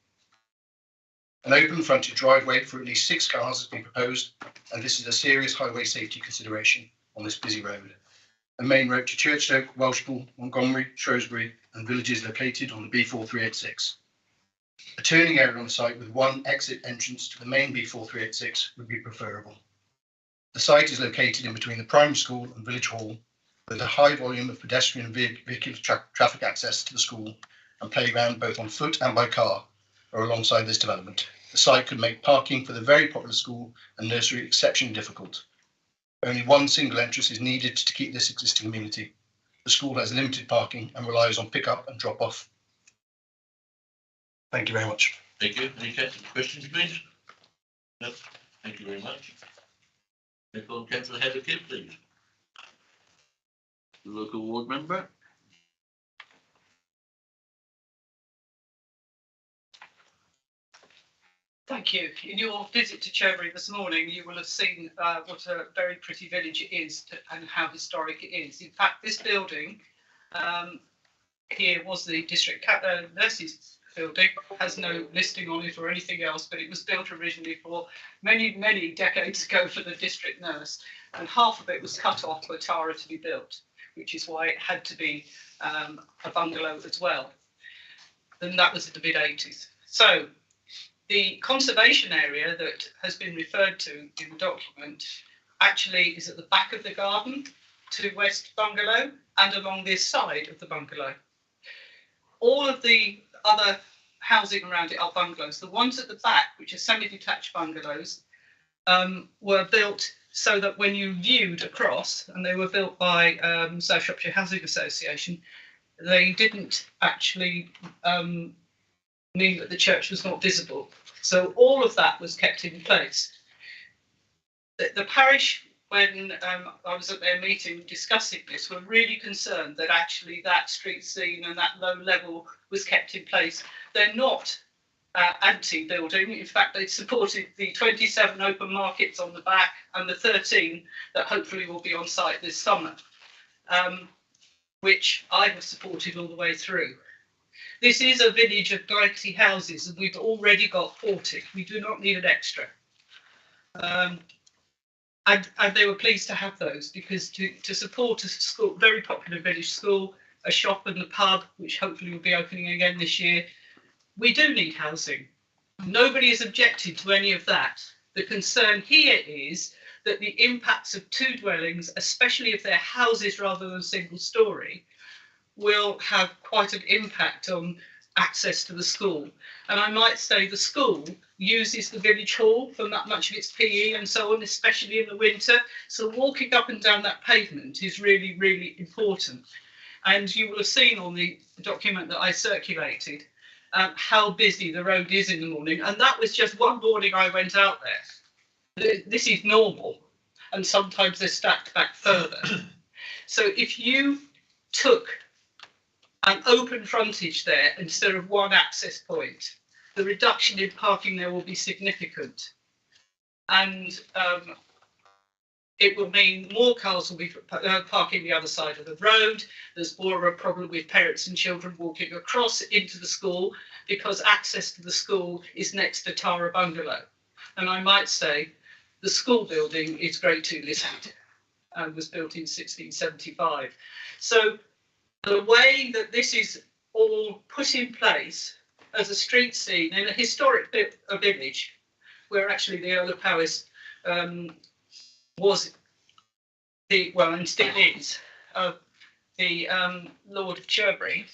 An open fronted driveway for at least 6 cars has been proposed, and this is a serious highway safety consideration on this busy road. A main road to Churchstoke, Welshpool, Montgomery, Shrewsbury, and villages located on the B4386. A turning area on the site with one exit entrance to the main B4386 would be preferable. The site is located in between the primary school and village hall, with a high volume of pedestrian and vehicular traffic access to the school and playground both on foot and by car are alongside this development. The site could make parking for the very popular school and nursery exceptionally difficult. Only one single entrance is needed to keep this existing amenity. The school has limited parking and relies on pick-up and drop-off. Thank you very much. Thank you. Any questions, please? No. Thank you very much. I call on Councillor Heather Kidd, please. The local ward member. Thank you. In your visit to Shrewsbury this morning, you will have seen what a very pretty village it is and how historic it is. In fact, this building here was the district nurses building, has no listing on it or anything else, but it was built originally for many decades ago for the district nurse, and half of it was cut off for Tara to be built, which is why it had to be a bungalow as well. And that was in the mid-80s. So the conservation area that has been referred to in the document actually is at the back of the garden to West Bungalow and along this side of the bungalow. All of the other housing around it are bungalows. The ones at the back, which are semi-detached bungalows, were built so that when you viewed across, and they were built by South Shropshire Housing Association, they didn't actually mean that the church was not visible. So all of that was kept in place. The parish, when I was at their meeting discussing this, were really concerned that actually that street scene and that low level was kept in place. They're not anti-building. In fact, they supported the 27 open markets on the back and the 13 that hopefully will be on site this summer, which I have supported all the way through. This is a village of 90 houses and we've already got 40. We do not need an extra. And they were pleased to have those because to support a school, very popular village school, a shop and the pub, which hopefully will be opening again this year, we do need housing. Nobody has objected to any of that. The concern here is that the impacts of two dwellings, especially if they're houses rather than single story, will have quite an impact on access to the school. And I might say the school uses the village hall for that much of its PE and so on, especially in the winter. So walking up and down that pavement is really, really important. And you will have seen on the document that I circulated how busy the road is in the morning. And that was just one morning I went out there. This is normal. And sometimes they're stacked back further. So if you took an open frontage there instead of one access point, the reduction in parking there will be significant. And it will mean more cars will be parking the other side of the road. There's more of a problem with parents and children walking across into the school because access to the school is next to Tara Bungalow. And I might say the school building is Grade 2 listed and was built in 1675. So the way that this is all put in place as a street scene in a historic village, where actually the Earl of Powys was the, well, and still is, the Lord of Shrewsbury,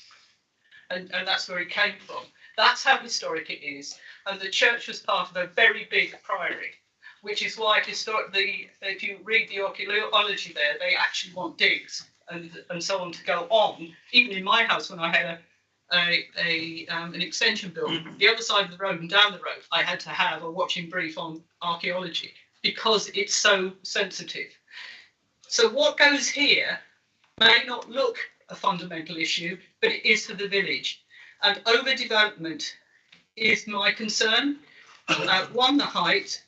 and that's where he came from. That's how historic it is. And the church was part of a very big priory, which is why if you read the archaeology there, they actually want digs and so on to go on. Even in my house, when I had an extension built, the other side of the road and down the road, I had to have a watching brief on archaeology because it's so sensitive. So what goes here may not look a fundamental issue, but it is for the village. And overdevelopment is my concern. One, the height.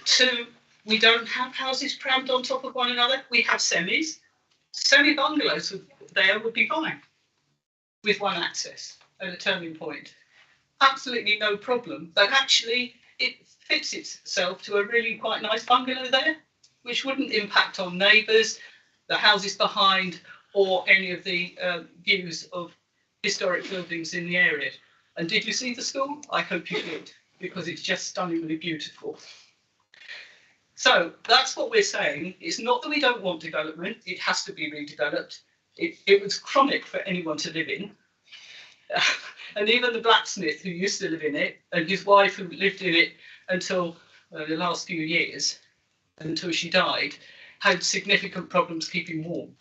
Two, we don't have houses crammed on top of one another. We have semis. Semi-bungalows there would be fine with one access at a turning point. Absolutely no problem. But actually, it fits itself to a really quite nice bungalow there, which wouldn't impact on neighbours, the houses behind, or any of the views of historic buildings in the area. And did you see the school? I hope you did, because it's just stunningly beautiful. So that's what we're saying. It's not that we don't want development. It has to be redeveloped. It was chronic for anyone to live in. And even the blacksmith who used to live in it and his wife who lived in it until the last few years, until she died, had significant problems keeping warm.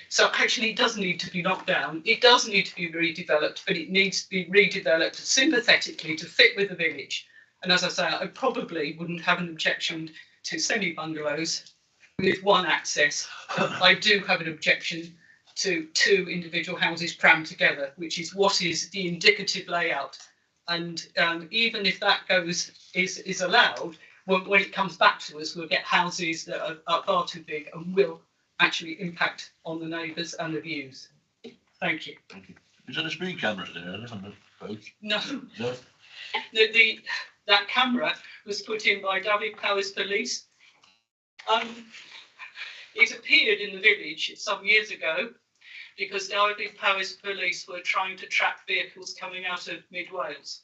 So actually it does need to be knocked down. It does need to be redeveloped, but it needs to be redeveloped sympathetically to fit with the village. And as I say, I probably wouldn't have an objection to semi-bungalows with one access. I do have an objection to two individual houses crammed together, which is what is the indicative layout. And even if that is allowed, when it comes back to us, we'll get houses that are far too big and will actually impact on the neighbours and the views. Thank you. Thank you. Is there a speed camera there on the boat? No. No. That camera was put in by Abbey Powys Police. It appeared in the village some years ago because Abbey Powys Police were trying to track vehicles coming out of Mid Wales.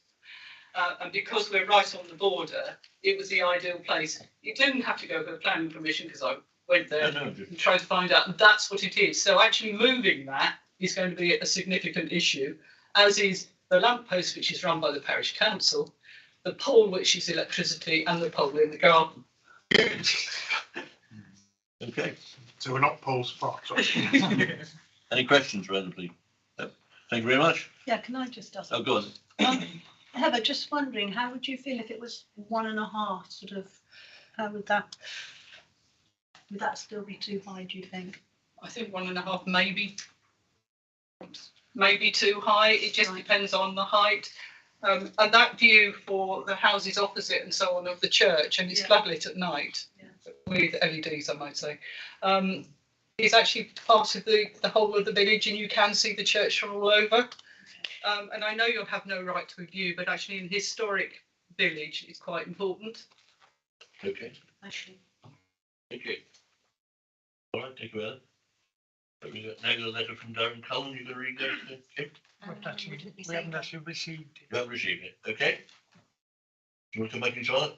And because we're right on the border, it was the ideal place. You didn't have to go for planning permission because I went there and tried to find out. And that's what it is. So actually moving that is going to be a significant issue, as is the lamppost, which is run by the parish council, the pole, which is electricity, and the pole in the garden. Okay. So we're not Paul's spot. Any questions, Randall, please? No. Thank you very much. Yeah, can I just ask? Oh, go on. Heather, just wondering, how would you feel if it was 1.5, sort of, how would that still be too high, do you think? I think 1.5, maybe too high. It just depends on the height. And that view for the houses opposite and so on of the church, and it's floodlit at night with LEDs, I might say, is actually part of the whole of the village, and you can see the church from all over. And I know you'll have no right to a view, but actually in historic village, it's quite important. Okay. Actually. Thank you. All right, thank you, Ellen. Now got a letter from Darren Cullen, you gonna read that? Okay. We haven't actually received it. You haven't received it, okay? Do you want to come back and try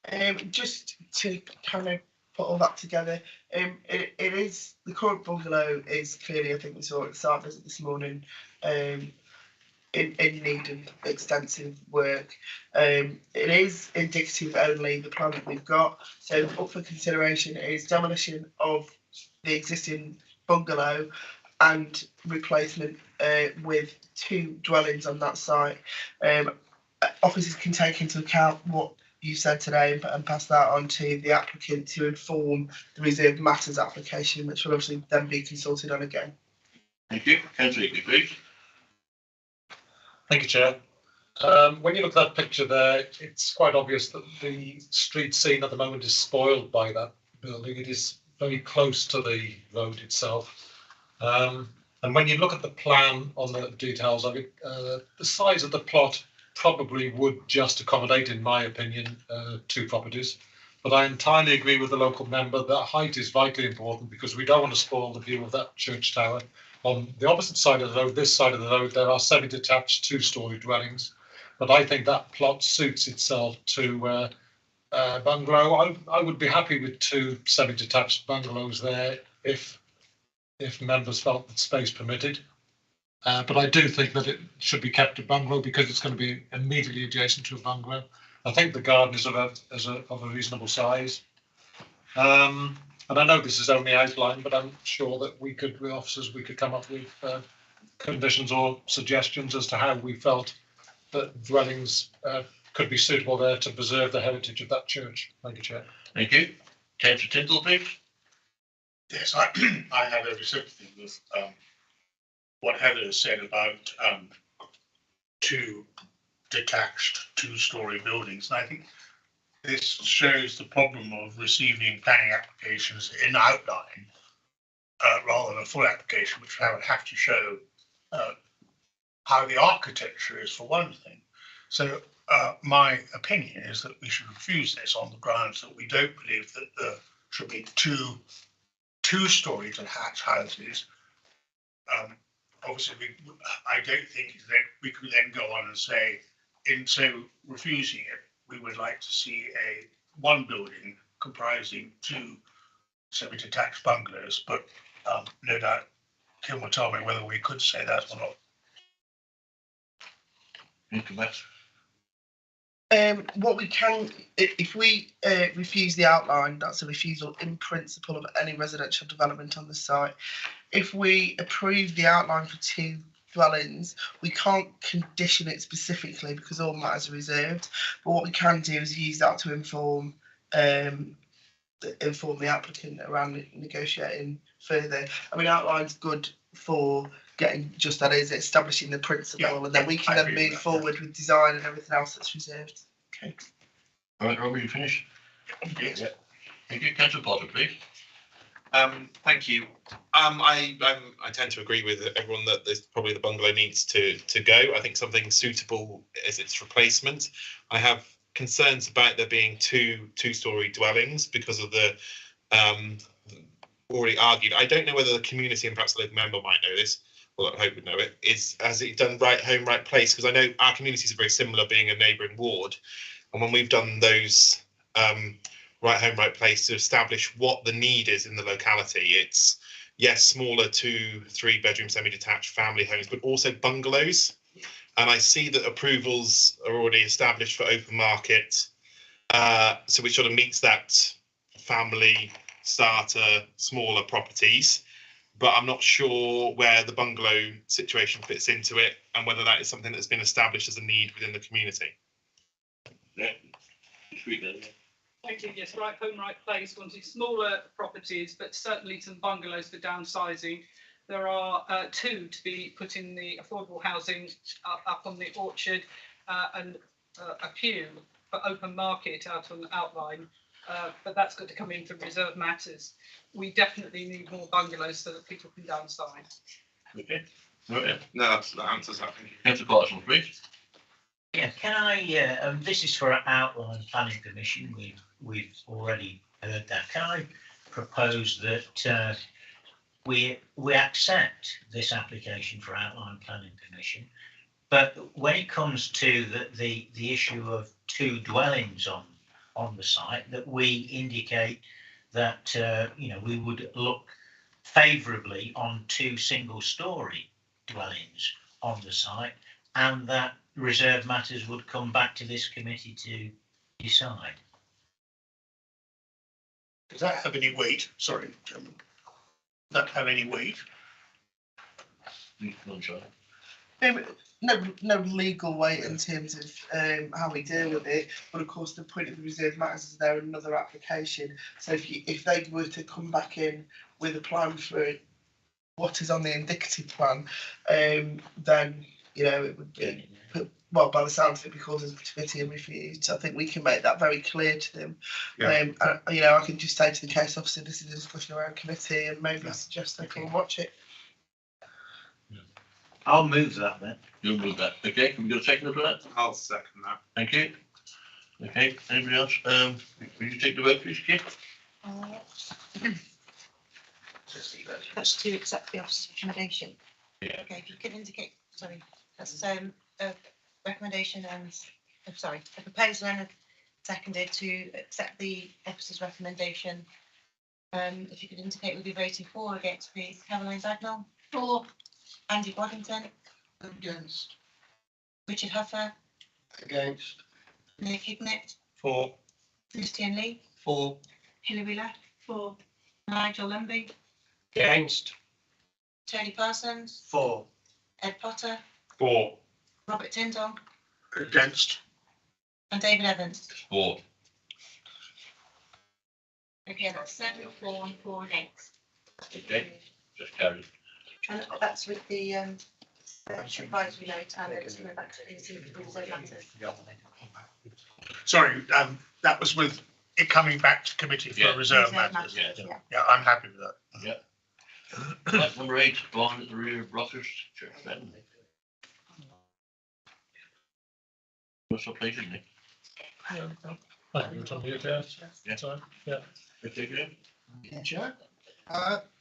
it? Just to kind of put all that together, it is the current bungalow is clearly, I think we saw at the site visit this morning, in need of extensive work. It is indicative only, the plan that we've got. So up for consideration is demolition of the existing bungalow and replacement with 2 dwellings on that site. Officers can take into account what you said today and pass that on to the applicant to inform the reserved matters application, which will obviously then be consulted on again. Thank you. Councillor Higby, please. Thank you, Chair. When you look at that picture there, it's quite obvious that the street scene at the moment is spoiled by that building. It is very close to the road itself. And when you look at the plan on the details of it, the size of the plot probably would just accommodate, in my opinion, 2 properties. But I entirely agree with the local member that height is vitally important because we don't want to spoil the view of that church tower. On the opposite side of the road, this side of the road, there are semi-detached 2-storey dwellings. But I think that plot suits itself to bungalow. I would be happy with 2 semi-detached bungalows there if members felt that space permitted. But I do think that it should be kept a bungalow because it's going to be immediately adjacent to a bungalow. I think the garden is of a reasonable size. And I know this is only outline, but I'm sure that we could, with officers, we could come up with conditions or suggestions as to how we felt that dwellings could be suitable there to preserve the heritage of that church. Thank you, Chair. Thank you. Councillor Tindall, please. Yes, I have every sympathy with what Heather has said about 2 detached 2-storey buildings. And I think this shows the problem of receiving planning applications in outline rather than a full application, which would have to show how the architecture is for one thing. So my opinion is that we should refuse this on the grounds that we don't believe that there should be 2-storey detached houses. Obviously, I don't think that we could then go on and say, in so refusing it, we would like to see one building comprising 2 semi-detached bungalows, but no doubt Kim will tell me whether we could say that or not. What we can, if we refuse the outline, that's a refusal in principle of any residential development on the site. If we approve the outline for 2 dwellings, we can't condition it specifically because all matters are reserved. But what we can do is use that to inform the applicant around negotiating further. I mean, outline's good for getting just that is establishing the principle, and then we can then move forward with design and everything else that's reserved. Okay. All right, Robert, you finished? Yes. Yeah. Thank you. Councillor Potter, please. Thank you. I tend to agree with everyone that there's probably the bungalow needs to go. I think something suitable is its replacement. I have concerns about there being 2-storey dwellings because of the already argued. I don't know whether the community and perhaps the local member might know this. Well, I hope would know it. Has it done right home, right place? Because I know our communities are very similar, being a neighbouring ward, and when we've done those right home, right place to establish what the need is in the locality, it's yes, smaller 2-3 bedroom semi-detached family homes, but also bungalows. And I see that approvals are already established for open market, so which sort of meets that family starter smaller properties. But I'm not sure where the bungalow situation fits into it and whether that is something that's been established as a need within the community. Yeah. Thank you. Yes, right home, right place. Wanting smaller properties, but certainly some bungalows for downsizing. There are 2 to be put in the affordable housing up on the orchard, and a few for open market out on the outline. But that's got to come in for reserve matters. We definitely need more bungalows so that people can downsize. Okay. Right. No, that answers that. Councillor Parsons, please. Yeah, can I, this is for our outline planning permission, we've already heard that. Can I propose that we accept this application for outline planning permission, but when it comes to the issue of 2 dwellings on the site, that we indicate that we would look favourably on 2 single-storey dwellings on the site, and that reserved matters would come back to this committee to decide. Does that have any weight? Sorry, Chairman. Does that have any weight? No legal weight in terms of how we deal with it, but of course the point of the reserved matters is there another application. So if they were to come back in with a plan for what is on the indicative plan, then it would be, well, by the sounds of it, because of the committee and refused. I think we can make that very clear to them. Yeah. I can just say to the case officer, this is a discussion around committee, and maybe suggest they can watch it. I'll move that then. You'll move that. Okay, can we get a second for that? I'll second that. Thank you. Okay, anybody else? Will you take the vote, please, Kate? That's to accept the officer's recommendation. Yeah. Okay, if you could indicate, sorry, that's a recommendation and, I'm sorry, a proposal and a seconded to accept the officer's recommendation. If you could indicate we'll be voting for or against, please. Caroline Bagnall? For. Andy Waddington? Against. Richard Huffer? Against. Nick Hignett? For. Christian Lee? For. Hilary Laff? For. Nigel Lumby? Against. Tony Parsons? For. Ed Potter? For. Robert Tyndall? Against. And David Evans? For. Okay, that's 7 for and 4 against. Okay, just carried. And that's with the advisory note and it's going back to the reserved matters. Sorry, that was with it coming back to committee for reserve matters. Yeah, I'm happy with that. Yeah. Item number 8, barn at the rear of Rockers Church. What's up, please, isn't it?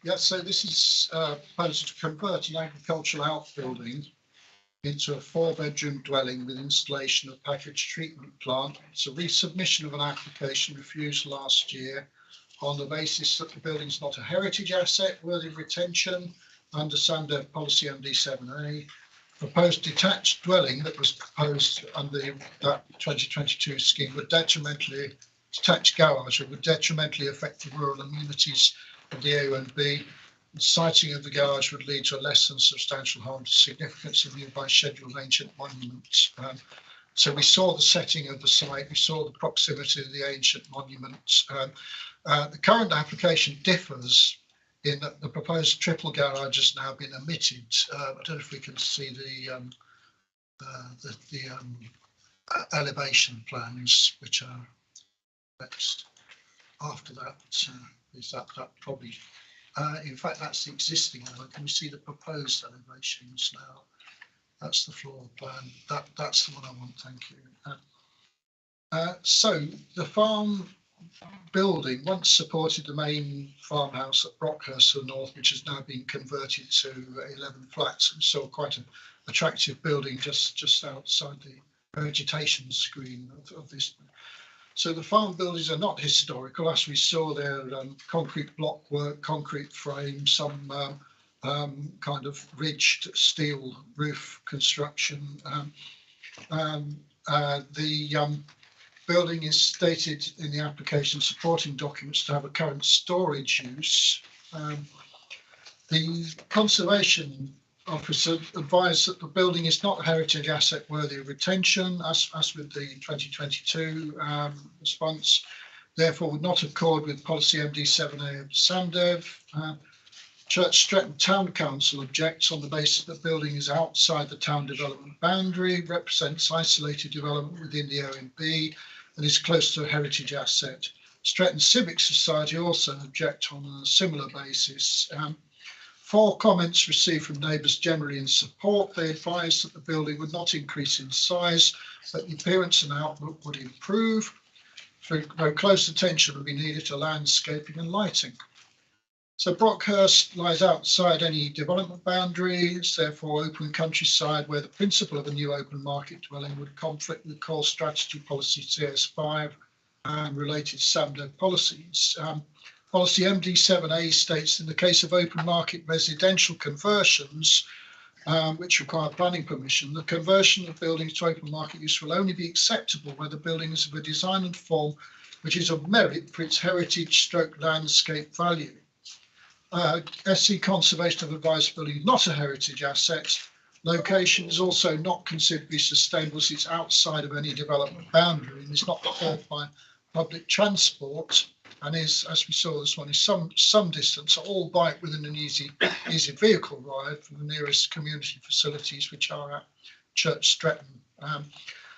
Yeah, so this is proposal to convert an agricultural outbuilding into a 4-bedroom dwelling with installation of packaged treatment plant. It's a resubmission of an application refused last year on the basis that the building is not a heritage asset worthy of retention under Sandev policy MD7A. Proposed detached dwelling that was proposed under that 2022 scheme would detrimentally, detached garage would detrimentally affect the rural amenities of the A1B. The siting of the garage would lead to a less than substantial harm to significance of nearby scheduled ancient monuments. So we saw the setting of the site, we saw the proximity of the ancient monuments. The current application differs in that the proposed triple garage has now been omitted. I don't know if we can see the elevation plans, which are next after that. Is that probably, in fact, that's the existing one. Can we see the proposed elevations now? That's the floor plan. That's the one I want, thank you. So the farm building once supported the main farmhouse at Brockhurst to the north, which has now been converted to 11 flats. We saw quite an attractive building just outside the vegetation screen of this. So the farm buildings are not historical, as we saw there, concrete block work, concrete frame, some kind of ridged steel roof construction. The building is stated in the application supporting documents to have a current storage use. The conservation officer advised that the building is not a heritage asset worthy of retention, as with the 2022 response, therefore would not accord with policy MD7A of Sandev. Church Stretton Town Council objects on the basis that the building is outside the town development boundary, represents isolated development within the OMB, and is close to a heritage asset. Stretton Civic Society also object on a similar basis. 4 comments received from neighbours generally in support. They advised that the building would not increase in size, but the appearance and outlook would improve. Though close attention would be needed to landscaping and lighting. So Brockhurst lies outside any development boundary. It's therefore open countryside where the principle of a new open market dwelling would conflict with core strategy policy CS5 and related SAMDO policies. Policy MD7A states in the case of open market residential conversions, which require planning permission, the conversion of buildings to open market use will only be acceptable where the building is of a design and form which is of merit for its heritage/landscape value. SC Conservation have advised building is not a heritage asset. Location is also not considered to be sustainable as it's outside of any development boundary and is not served by public transport, and is, as we saw this one, is some distance, albeit within an easy vehicle ride from the nearest community facilities, which are at Church Stretton.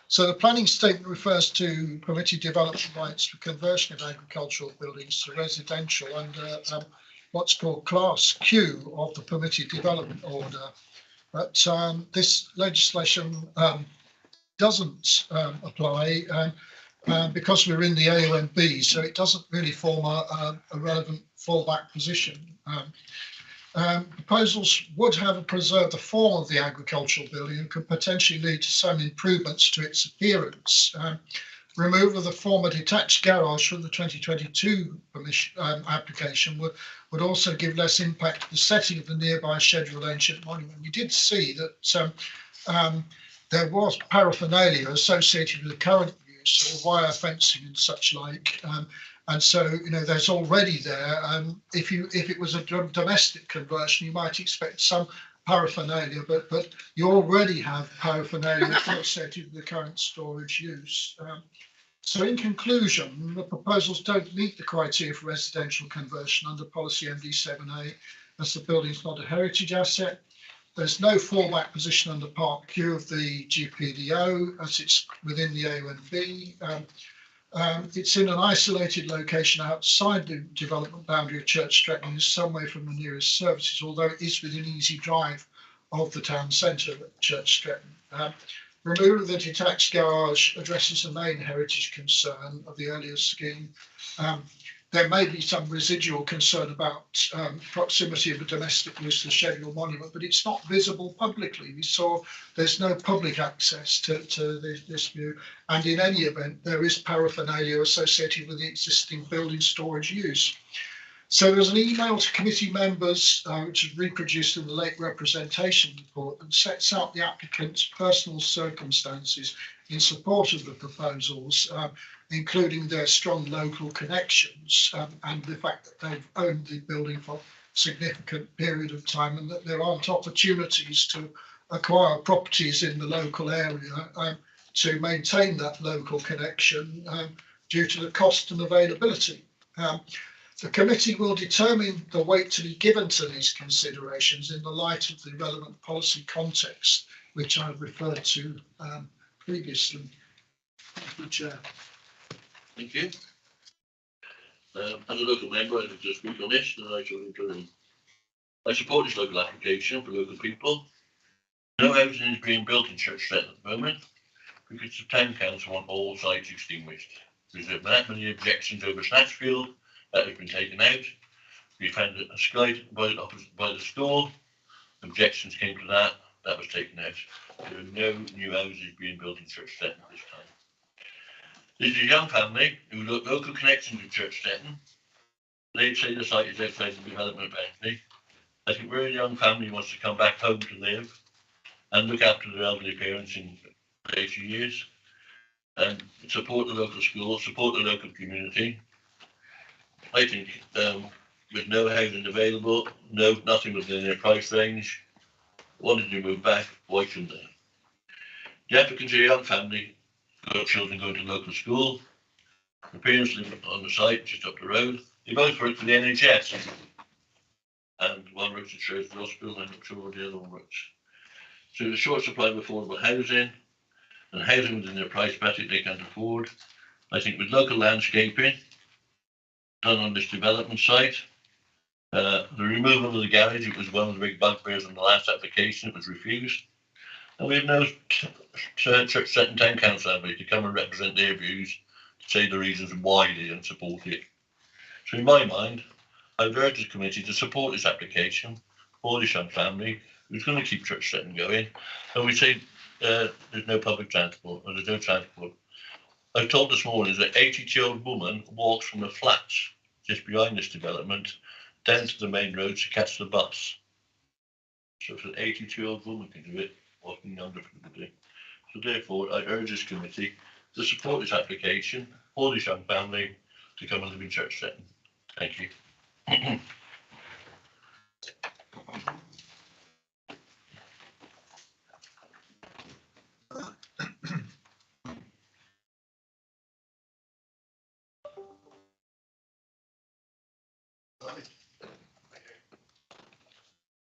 So the planning statement refers to permitted development rights for conversion of agricultural buildings to residential under what's called Class Q of the permitted development order. But this legislation doesn't apply because we're in the AONB, so it doesn't really form a relevant fallback position. Proposals would have preserved the form of the agricultural building and could potentially lead to some improvements to its appearance. Removal of the former detached garage from the 2022 application would also give less impact to the setting of the nearby scheduled ancient monument. We did see that there was paraphernalia associated with the current use, or wire fencing and such like, and so there's already there. If it was a domestic conversion, you might expect some paraphernalia, but you already have paraphernalia associated with the current storage use. So in conclusion, the proposals don't meet the criteria for residential conversion under policy MD7A, as the building is not a heritage asset. There's no fallback position under Part Q of the GPDO, as it's within the AONB. It's in an isolated location outside the development boundary of Church Stretton, is some way from the nearest services, although it is within easy drive of the town centre at Church Stretton. Removal of the detached garage addresses the main heritage concern of the earlier scheme. There may be some residual concern about proximity of a domestic use to the scheduled monument, but it's not visible publicly. We saw there's no public access to this view, and in any event, there is paraphernalia associated with the existing building storage use. So there's an email to committee members, which is reproduced in the late representation report, and sets out the applicant's personal circumstances in support of the proposals, including their strong local connections and the fact that they've owned the building for a significant period of time, and that there aren't opportunities to acquire properties in the local area to maintain that local connection due to the cost and availability. The committee will determine the weight to be given to these considerations in the light of the relevant policy context, which I've referred to previously. Thank you, Chair. Thank you. As a local member, I would just speak on this, and I shall intervene. I support this local application for local people. No housing is being built in Church Stretton at the moment because the town council want all sites extinguished. There's been that many objections over Snatchfield that have been taken out. We found a sky by the store. Objections came to that. That was taken out. There are no new houses being built in Church Stretton at this time. This is a young family who got local connections with Church Stretton. They say the site is outside the development boundary. I think we're a young family who wants to come back home to live and look after their elderly parents in later years, and support the local schools, support the local community. I think with no housing available, nothing within their price range, wanted to move back, why shouldn't they? The applicants are a young family, got children going to local school. The parents live on the site just up the road. They both work for the NHS. And one works at Shrewsbury Hospital, I'm not sure what the other one works. So there's a short supply of affordable housing, and housing within their price bracket they can't afford. I think with local landscaping done on this development site, The removal of the garage, it was one of the big bugbears on the last application, it was refused. And we have no Church Stretton Town Council Abbey to come and represent their views, to say the reasons why they don't support it. So in my mind, I've urged the committee to support this application for this young family who's going to keep Church Stretton going. And we say there's no public transport, or there's no transport. I was told this morning that an 82-year-old woman walks from the flats just behind this development down to the main road to catch the bus. So if an 82-year-old woman can do it, what can younger people do? So therefore, I urge this committee to support this application for this young family to come and live in Church Stretton. Thank you.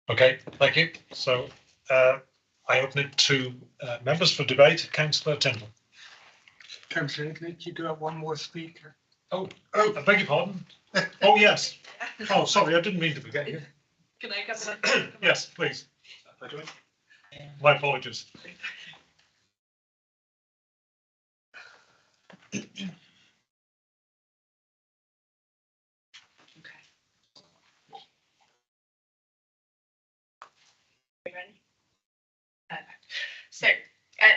Okay, thank you. So I open it to members for debate. Councillor Tyndall. Councillor, you do have one more speaker. Oh, I beg your pardon. Oh, yes. Oh, sorry, I didn't mean to forget you. Can I come Yes, please. My apologies. So,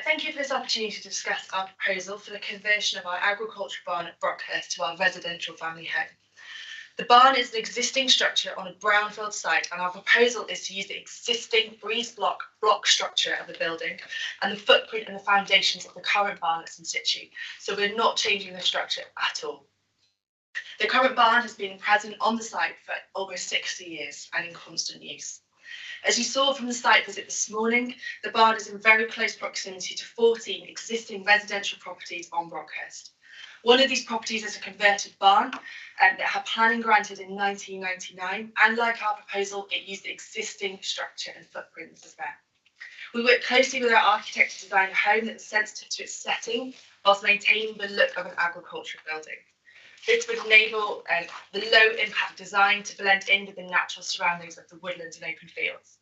thank you for this opportunity to discuss our proposal for the conversion of our agricultural barn at Brockhurst to our residential family home. The barn is an existing structure on a brownfield site, and our proposal is to use the existing breeze block structure of the building and the footprint and the foundations of the current barn that's in situ. So we're not changing the structure at all. The current barn has been present on the site for almost 60 years and in constant use. As you saw from the site visit this morning, the barn is in very close proximity to 14 existing residential properties on Brockhurst. One of these properties is a converted barn that had planning granted in 1999, and like our proposal, it used the existing structure and footprint as well. We worked closely with our architect to design a home that's sensitive to its setting, whilst maintaining the look of an agricultural building. This would enable the low impact design to blend in with the natural surroundings of the woodlands and open fields.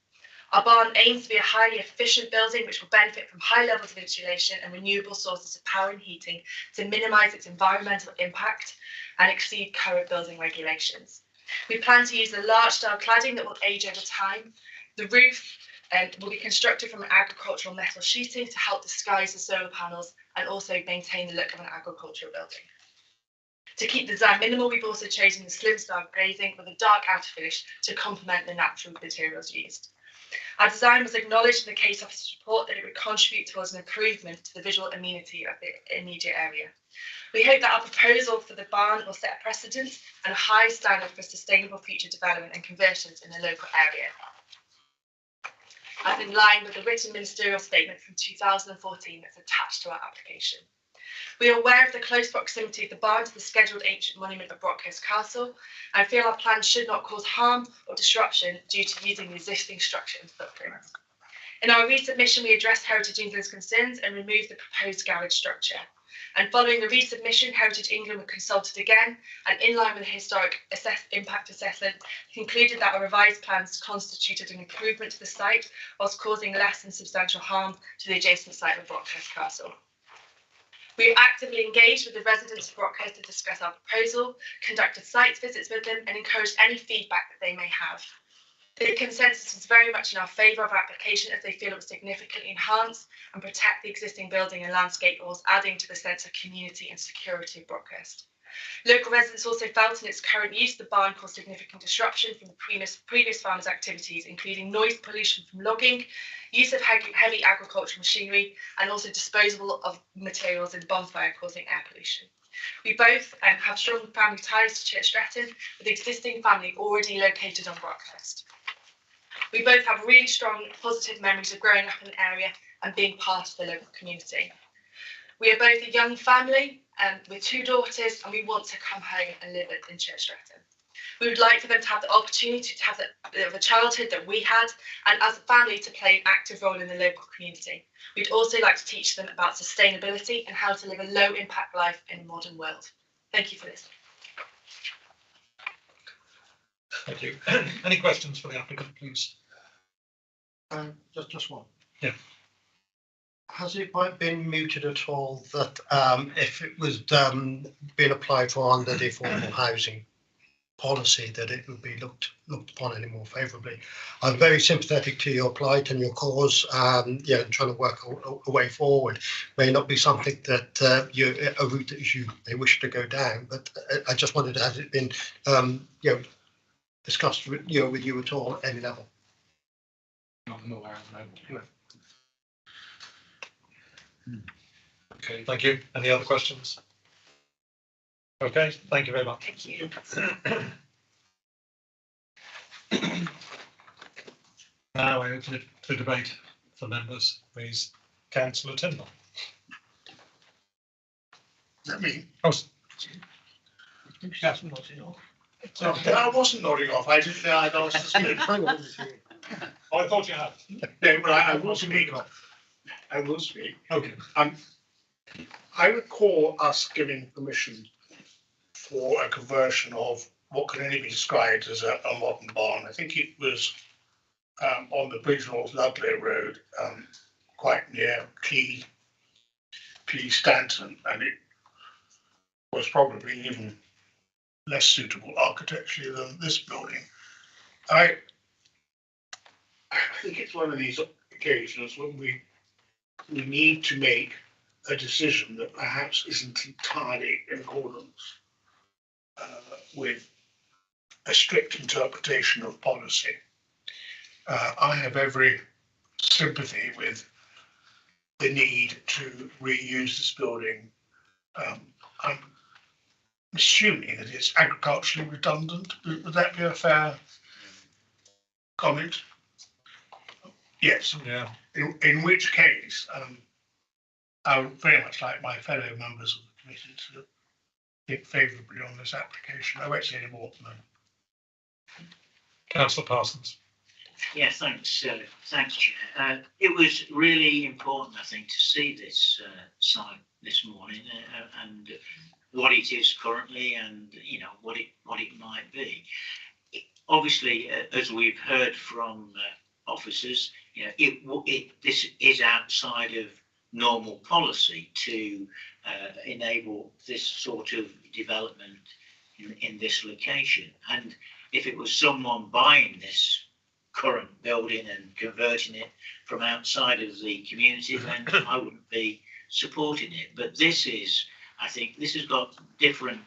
Our barn aims to be a highly efficient building which will benefit from high levels of insulation and renewable sources of power and heating to minimise its environmental impact and exceed current building regulations. We plan to use a large style cladding that will age over time. The roof will be constructed from an agricultural metal sheeting to help disguise the solar panels and also maintain the look of an agricultural building. To keep the design minimal, we've also chosen the slim style glazing with a dark outer finish to complement the natural materials used. Our design was acknowledged in the case officer's report that it would contribute towards an improvement to the visual amenity of the immediate area. We hope that our proposal for the barn will set a precedent and a high standard for sustainable future development and conversions in the local area. And in line with the written ministerial statement from 2014 that's attached to our application. We are aware of the close proximity of the barn to the scheduled ancient monument of Brockhurst Castle and feel our plans should not cause harm or disruption due to using the existing structure and footprint. In our resubmission, we addressed Heritage England's concerns and removed the proposed garage structure. And following the resubmission, Heritage England were consulted again and in line with the historic impact assessment, concluded that our revised plans constituted an improvement to the site whilst causing less than substantial harm to the adjacent site of Brockhurst Castle. We actively engaged with the residents of Brockhurst to discuss our proposal, conducted site visits with them and encouraged any feedback that they may have. The consensus is very much in our favour of our application as they feel it will significantly enhance and protect the existing building and landscape walls, adding to the sense of community and security of Brockhurst. Local residents also felt in its current use the barn caused significant disruption from the previous farmers' activities, including noise pollution from logging, use of heavy agricultural machinery, and also disposal of materials in bonfire causing air pollution. We both have strong family ties to Church Stretton, with the existing family already located on Brockhurst. We both have really strong positive memories of growing up in the area and being part of the local community. We are both a young family with 2 daughters, and we want to come home and live in Church Stretton. We would like for them to have the opportunity to have the childhood that we had, and as a family to play an active role in the local community. We'd also like to teach them about sustainability and how to live a low impact life in a modern world. Thank you for listening. Thank you. Any questions for the applicant, please? Just one. Yeah. Has it been mooted at all that if it was being applied for under the affordable housing policy, that it would be looked upon any more favourably? I'm very sympathetic to your plight and your cause. And trying to work a way forward may not be something that a route that they wish to go down. But I just wondered, has it been discussed with you at all at any level? Not aware of that. Okay, thank you. Any other questions? Okay, thank you very much. Thank you. Now I open it to debate for members. Please, Councillor Tyndall. Is that me? Oh, Yes, nodding off. I wasn't nodding off. I didn't know I'd asked to speak. Oh, I thought you had. No, but I will speak. I will speak. Okay. I recall us giving permission for a conversion of what can only be described as a modern barn. I think it was on the Bridge North Ludlow Road, quite near Clee Stanton, and it was probably even less suitable architecturally than this building. I think it's one of these occasions when we need to make a decision that perhaps isn't entirely in accordance with a strict interpretation of policy. I have every sympathy with the need to reuse this building. I'm assuming that it's agriculturally redundant. Would that be a fair comment? Yes. Yeah. In which case, I would very much like my fellow members of the committee to think favourably on this application. I won't say any more than that. Councillor Parsons. Yeah, thanks, Chair. It was really important, I think, to see this site this morning and what it is currently, and what it might be. Obviously, as we've heard from officers, this is outside of normal policy to enable this sort of development in this location. And if it was someone buying this current building and converting it from outside of the community, then I wouldn't be supporting it. But this is, I think, this has got a different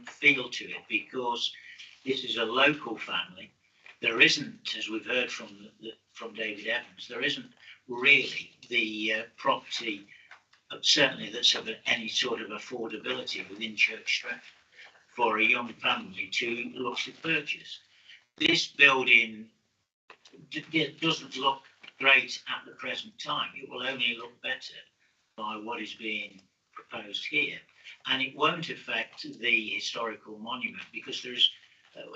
feel to it, because this is a local family. There isn't, as we've heard from David Evans, there isn't really the property, certainly that's of any sort of affordability within Church Stretton for a young family to look to purchase. This building doesn't look great at the present time. It will only look better by what is being proposed here. And it won't affect the historical monument, because there is,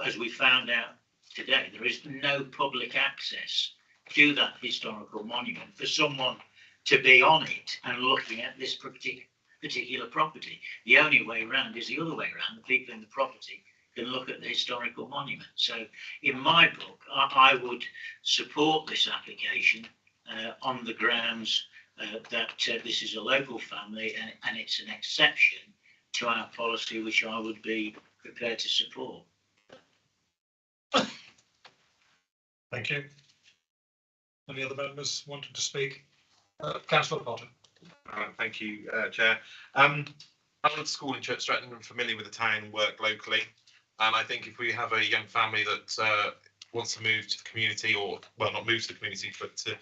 as we found out today, there is no public access to that historical monument for someone to be on it and looking at this particular property. The only way around is the other way around. The people in the property can look at the historical monument. So in my book, I would support this application on the grounds that this is a local family and it's an exception to our policy, which I would be prepared to support. Thank you. Any other members wanted to speak? Councillor Potter. Thank you, Chair. I went to school in Church Stretton and familiar with the town and work locally. And I think if we have a young family that wants to move to the community, or, well, not move to the community, but to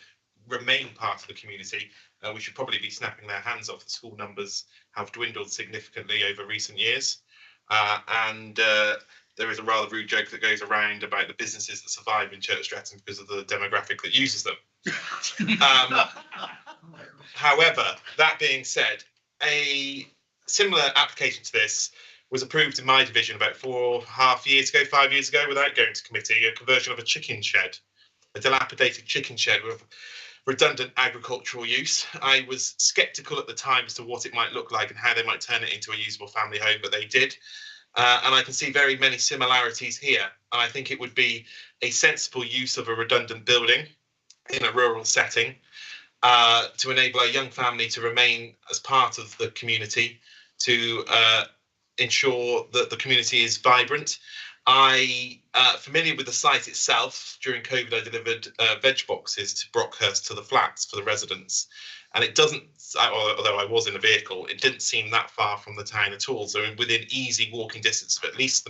remain part of the community, we should probably be snapping their hands off. The school numbers have dwindled significantly over recent years. And there is a rather rude joke that goes around about the businesses that survive in Church Stretton because of the demographic that uses them. However, that being said, a similar application to this was approved in my division about 5 years ago, without going to committee, a conversion of a chicken shed, a dilapidated chicken shed with redundant agricultural use. I was sceptical at the time as to what it might look like and how they might turn it into a usable family home, but they did. And I can see very many similarities here. And I think it would be a sensible use of a redundant building in a rural setting to enable a young family to remain as part of the community, to ensure that the community is vibrant. I familiar with the site itself. During COVID, I delivered veg boxes to Brockhurst to the flats for the residents, and it doesn't, although I was in a vehicle, it didn't seem that far from the town at all. So within easy walking distance of at least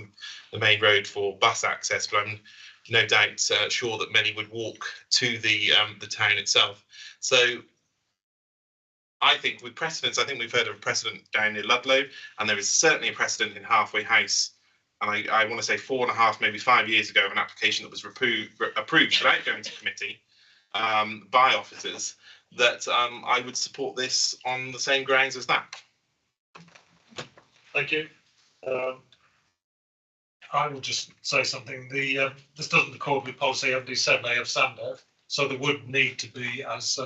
the main road for bus access, but I'm no doubt sure that many would walk to the town itself. So I think with precedents, I think we've heard of a precedent down near Ludlow, and there is certainly a precedent in Halfway House. And I want to say 4.5, maybe 5 years ago, of an application that was approved without going to committee by officers, that I would support this on the same grounds as that. Thank you. I will just say something. This doesn't accord with policy MD7A of Sandow, so there would need to be, as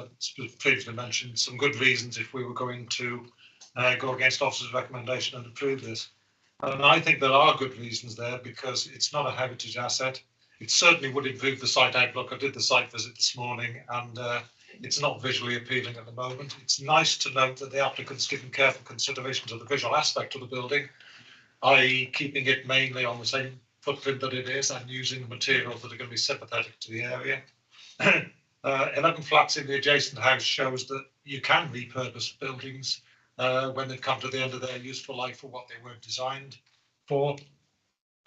previously mentioned, some good reasons if we were going to go against officers' recommendation and approve this. And I think there are good reasons there, because it's not a heritage asset. It certainly would improve the site outlook. I did the site visit this morning, and it's not visually appealing at the moment. It's nice to note that the applicant's given careful consideration to the visual aspect of the building, i.e. keeping it mainly on the same footprint that it is and using materials that are going to be sympathetic to the area. 11 flats in the adjacent house shows that you can repurpose buildings when they come to the end of their useful life for what they were designed for.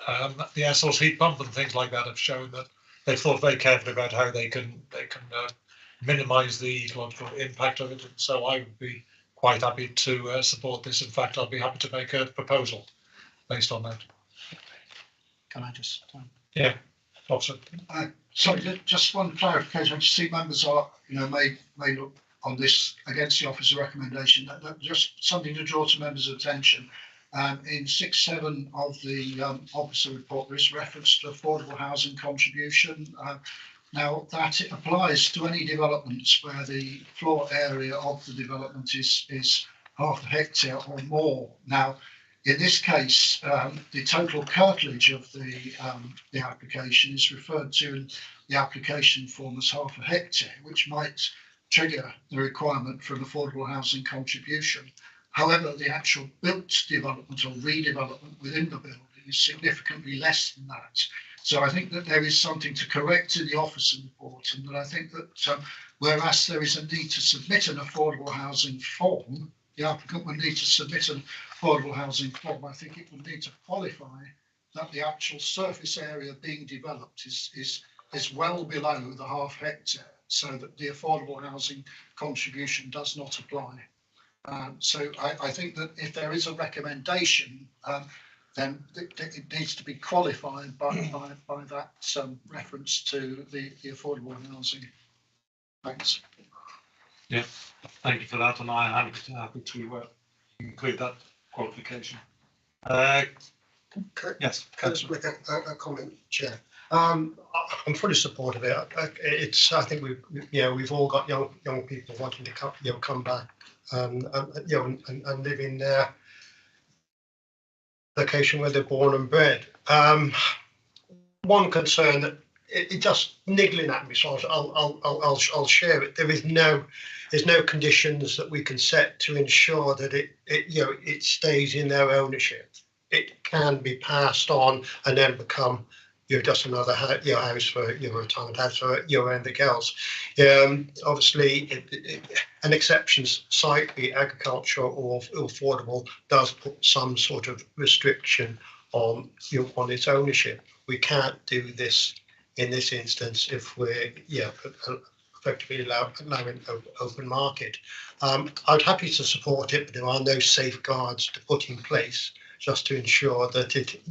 The air source heat pump and things like that have shown that they've thought very carefully about how they can minimise the ecological impact of it. And so I would be quite happy to support this. In fact, I'd be happy to make a proposal based on that. Can I just? Yeah, Officer. Sorry, just one clarification. I see members are, may look on this against the officer's recommendation. That just something to draw to members' attention. In 6.7 of the officer report, there is reference to affordable housing contribution. Now that it applies to any developments where the floor area of the development is half a hectare or more. Now, in this case, the total curtilage of the application is referred to in the application form as half a hectare, which might trigger the requirement for an affordable housing contribution. However, the actual built development or redevelopment within the building is significantly less than that. So I think that there is something to correct in the officer report, and that I think that whereas there is a need to submit an affordable housing form, the applicant would need to submit an affordable housing form. I think it would need to qualify that the actual surface area being developed is well below the half hectare, so that the affordable housing contribution does not apply. So I think that if there is a recommendation, then it needs to be qualified by that reference to the affordable housing. Thanks. Yeah, thank you for that, and I am happy to include that qualification. Yes, can I just make a comment, Chair? I'm fully supportive of it. I think we've all got young people wanting to come back and live in their location where they're born and bred. One concern that it just niggling at me, so I'll share it. There's no conditions that we can set to ensure that it stays in their ownership. It can be passed on and then become just another house for a retirement house or anything else. Obviously, an exception site, be agriculture or affordable, does put some sort of restriction on its ownership. We can't do this in this instance if we're effectively allowing open market. I'd happy to support it, but there are no safeguards to put in place just to ensure that it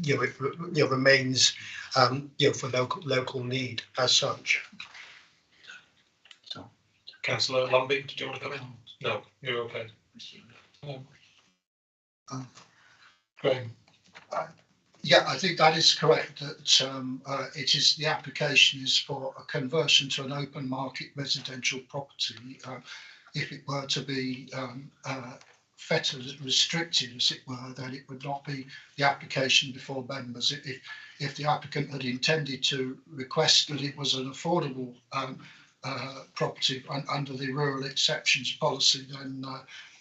remains for local need as such. Councillor Lumbie, did you want to come in? No, you're okay. Graham. Yeah, I think that is correct. That it is the application is for a conversion to an open market residential property. If it were to be fettered, restricted, as it were, then it would not be the application before members. If the applicant had intended to request that it was an affordable property under the rural exceptions policy, then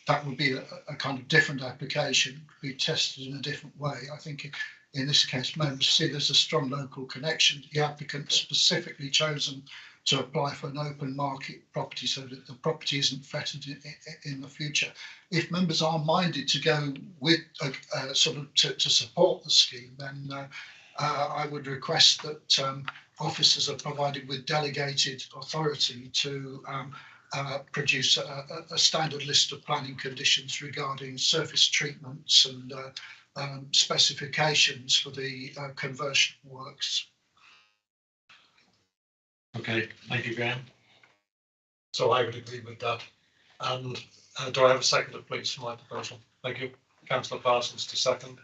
that would be a kind of different application, be tested in a different way. I think in this case, members see there's a strong local connection. The applicant specifically chosen to apply for an open market property so that the property isn't fettered in the future. If members are minded to go with sort of to support the scheme, then I would request that officers are provided with delegated authority to produce a standard list of planning conditions regarding surface treatments and specifications for the conversion works. Okay, thank you, Graham. So I would agree with that. And do I have a seconder, please, for my proposal? Thank you. Councillor Parsons to second.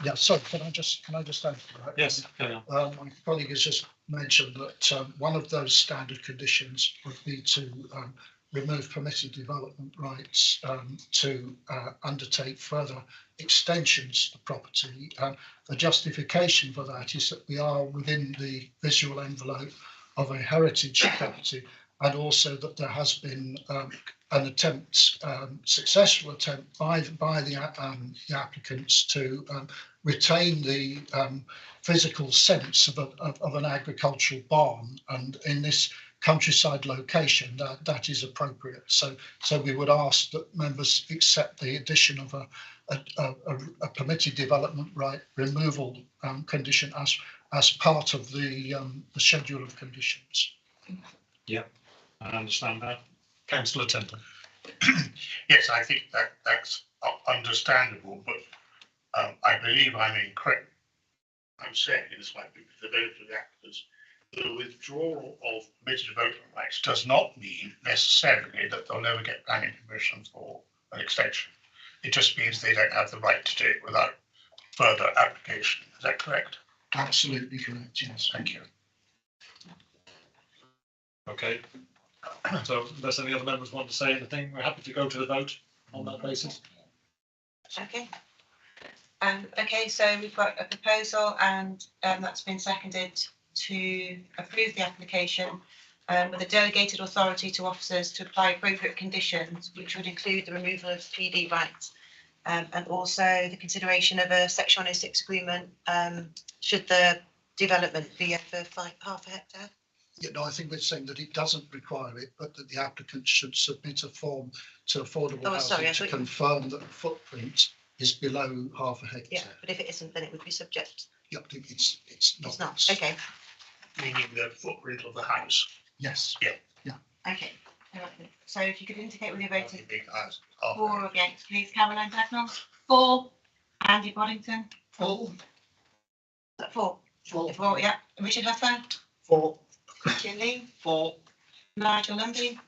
Yeah, sorry, can I just add? Right? Yes, carry on. My colleague has just mentioned that one of those standard conditions would be to remove permitted development rights to undertake further extensions to the property. The justification for that is that we are within the visual envelope of a heritage property, and also that there has been an attempt, successful attempt by the applicants to retain the physical sense of an agricultural barn, and in this countryside location that is appropriate. So we would ask that members accept the addition of a permitted development right removal condition as part of the schedule of conditions. Yeah, I understand that. Councillor Temple. Yes, I think that's understandable, but I believe I'm incorrect. I'm saying this might be the benefit of the actors. The withdrawal of permitted development rights does not mean necessarily that they'll never get planning permission for an extension. It just means they don't have the right to do it without further application. Is that correct? Absolutely correct, yes. Thank you. Okay. So unless any other members want to say anything, we're happy to go to the vote on that basis. Okay. Okay, so we've got a proposal and that's been seconded to approve the application with a delegated authority to officers to apply appropriate conditions, which would include the removal of PD rights and also the consideration of a Section 106 agreement should the development be over half a hectare. Yeah, no, I think we're saying that it doesn't require it, but that the applicant should submit a form to Affordable Housing to confirm that the footprint is below half a hectare. Yeah, but if it isn't, then it would be subject. Yep, it's not. It's not. Okay. Meaning the footprint of the house. Yes. Yeah. Yeah. Okay. So if you could indicate when you're voting. Big house. For or against, please. Caroline Dagnall. For. Andy Boddington. For. Is that for? For. For, yeah. Richard Huffer. For. Christian Lee. For. Nigel Lumby.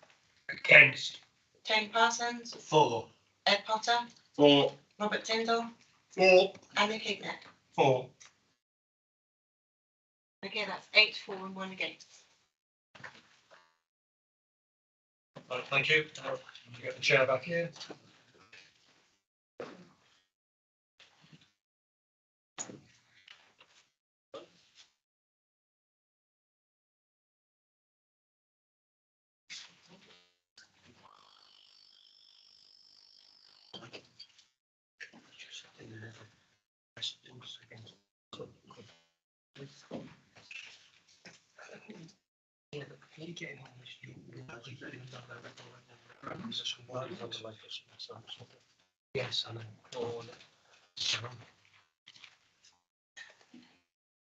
Against. Tony Parsons. For. Ed Potter. For. Robert Tyndall. For. And Nick Hignett. For. Okay, that's 8 for and 1 against. Thank you. Get the chair back here. Yes, I know.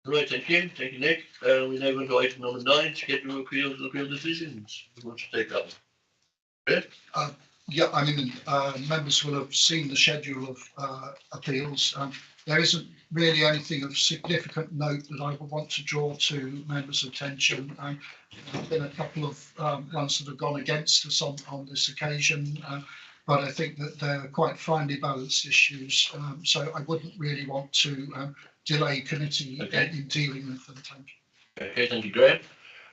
Right, thank you, Nick. We're now going to item number 9, schedule appeals and appeal decisions. Who wants to take that one? Yeah, I mean, members will have seen the schedule of appeals. There isn't really anything of significant note that I would want to draw to members' attention. There have been a couple of ones that have gone against us on this occasion, but I think that they're quite finely balanced issues. So I wouldn't really want to delay committee in dealing with them. Thank you. Okay, thank you, Graham.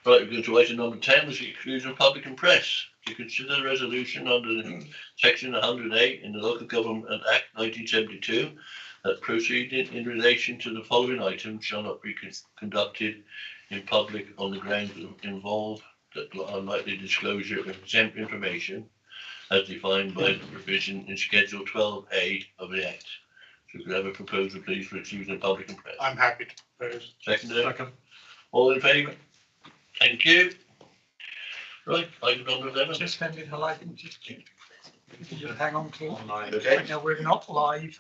Right, we go to item number 10, which is exclusion of public and press. To consider the resolution under section 108 in the Local Government Act 1972 that proceeding in relation to the following items shall not be conducted in public on the grounds involved that unlikely disclosure of exempt information as defined by the provision in Schedule 12A of the Act. So could I have a proposal, please, for exclusion of public and press? I'm happy to propose. Second. All in favour? Thank you. Right, item number 11. Just spending the live, just hang on to it. Okay. Right now, we're not live.